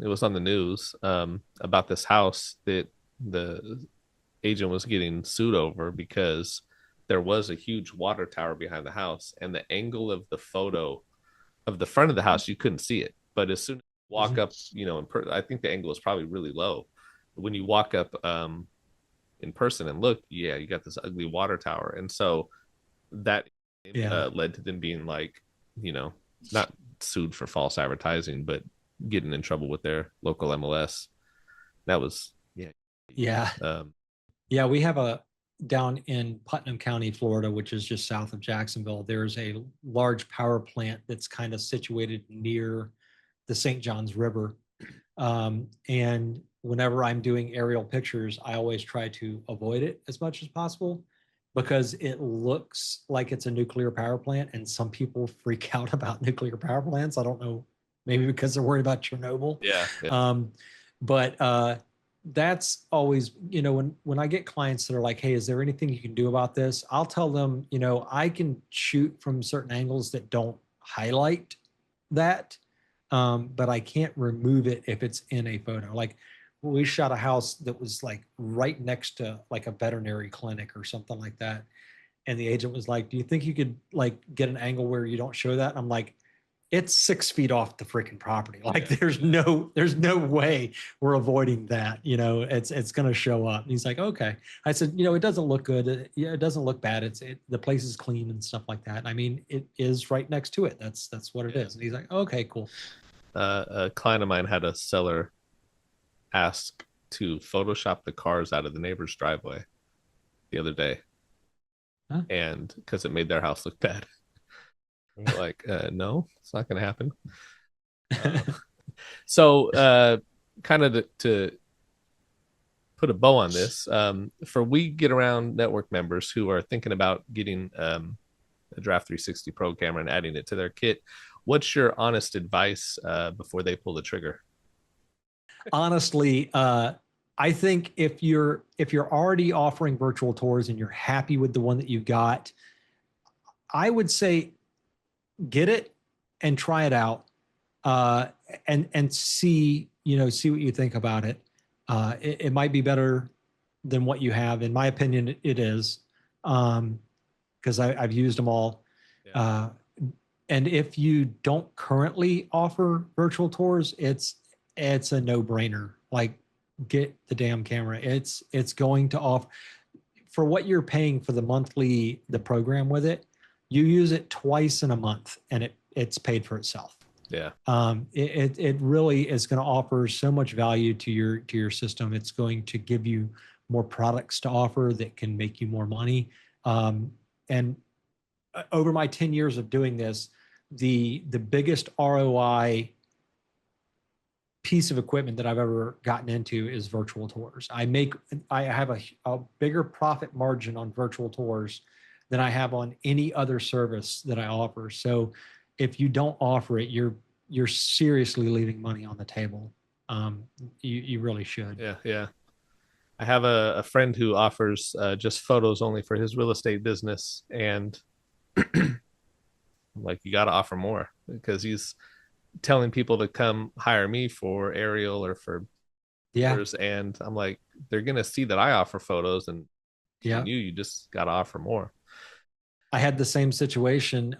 It was on the news, about this house that the agent was getting sued over because there was a huge water tower behind the house, and the angle of the photo of the front of the house, you couldn't see it. But as soon as you walk up, I think the angle is probably really low. But when you walk up in person and look, yeah, you got this ugly water tower. And so that led to them being like, not sued for false advertising, but getting in trouble with their local MLS. That was, yeah. Yeah, we have a down in Putnam County, Florida, which is just south of Jacksonville. There's a large power plant that's kind of situated near the St. Johns River. And whenever I'm doing aerial pictures, I always try to avoid it as much as possible because it looks like it's a nuclear power plant, and some people freak out about nuclear power plants. I don't know, maybe because they're worried about Chernobyl. Yeah. But that's always, when I get clients that are like, hey, is there anything you can do about this? I'll tell them, I can shoot from certain angles that don't highlight that, but I can't remove it if it's in a photo. Like we shot a house that was like right next to like a veterinary clinic or something like that. And the agent was like, do you think you could like get an angle where you don't show that? I'm like, it's 6 feet off the freaking property. Like there's no way we're avoiding that. It's going to show up. And he's like, okay. I said, it doesn't look good. It doesn't look bad. The place is clean and stuff like that. And I mean, it is right next to it. That's what it is. And he's like, okay, cool. A client of mine had a seller ask to Photoshop the cars out of the neighbor's driveway the other day. Huh? And because it made their house look bad. Like, no, it's not going to happen. So kind of to put a bow on this, for We Get Around Network members who are thinking about getting a Giraffe360 Pro camera and adding it to their kit, what's your honest advice before they pull the trigger? Honestly, I think if you're already offering virtual tours and you're happy with the one that you've got, I would say get it and try it out, and see what you think about it. It might be better than what you have. In my opinion, it is, because I've used them all. Yeah. And if you don't currently offer virtual tours, it's a no-brainer. Like, get the damn camera. It's going to offer for what you're paying for the program with it. You use it twice in a month and it's paid for itself. Yeah. It really is going to offer so much value to your system. It's going to give you more products to offer that can make you more money. And over my 10 years of doing this, the biggest ROI piece of equipment that I've ever gotten into is virtual tours. I have a bigger profit margin on virtual tours than I have on any other service that I offer. So if you don't offer it, you're seriously leaving money on the table. You really should. Yeah. I have a friend who offers just photos only for his real estate business, and I'm like, you got to offer more, because he's telling people to come hire me for aerial or for tours, and I'm like, they're gonna see that I offer photos, and you just got to offer more. I had the same situation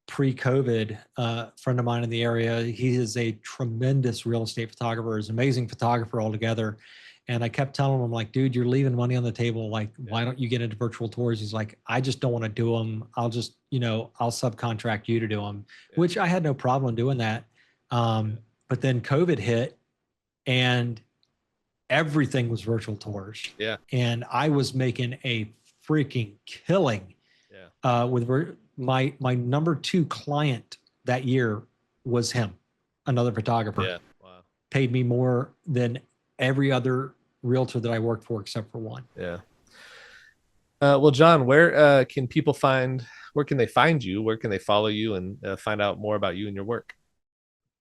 pre-COVID. A friend of mine in the area, he is a tremendous real estate photographer, is an amazing photographer altogether. And I kept telling him, I'm like, dude, you're leaving money on the table. Like, why don't you get into virtual tours? He's like, I just don't want to do them. I'll just, I'll subcontract you to do them, which I had no problem doing that. But then COVID hit and everything was virtual tours. Yeah. And I was making a freaking killing. With my number 2 client that year was him, another photographer. Yeah. Wow. Paid me more than every other realtor that I worked for except for one. Yeah. Well, John, where can they find you? Where can they follow you and find out more about you and your work?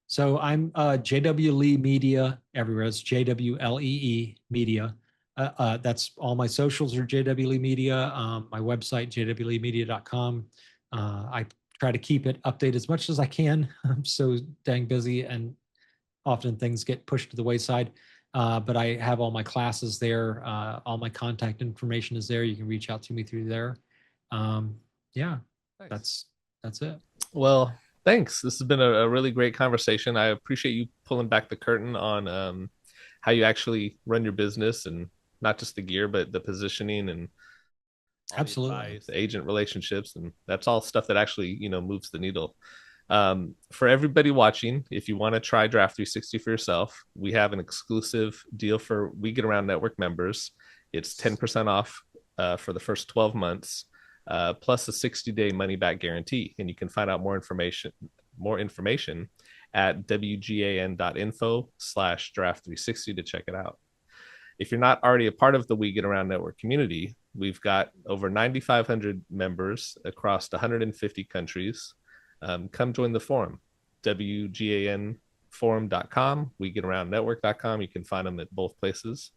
So I'm JW Lee Media everywhere. It's JWLEE Media. That's all my socials are JW Lee Media. My website, jwleemedia.com. I try to keep it updated as much as I can. I'm so dang busy and often things get pushed to the wayside. But I have all my classes there. All my contact information is there. You can reach out to me through there. Yeah, Nice. that's it. Well, thanks. This has been a really great conversation. I appreciate you pulling back the curtain on how you actually run your business, and not just the gear, but the positioning and all the Absolutely. advice, the agent relationships, and that's all stuff that actually, moves the needle. For everybody watching, if you want to try Draft 360 for yourself, we have an exclusive deal for We Get Around Network members. It's 10% off for the first 12 months, plus a 60-day money back guarantee. And you can find out more information at wgan.info/draft360 to check it out. If you're not already a part of the We Get Around Network community, we've got over 9,500 members across 150 countries. Come join the forum, WGANforum.com, WeGetAroundNetwork.com. You can find them at both places.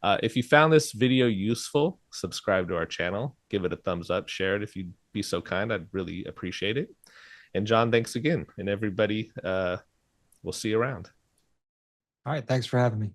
If you found this video useful, subscribe to our channel, give it a thumbs up, share it if you'd be so kind. I'd really appreciate it. And John, thanks again. And everybody, we'll see you around. All right. Thanks for having me.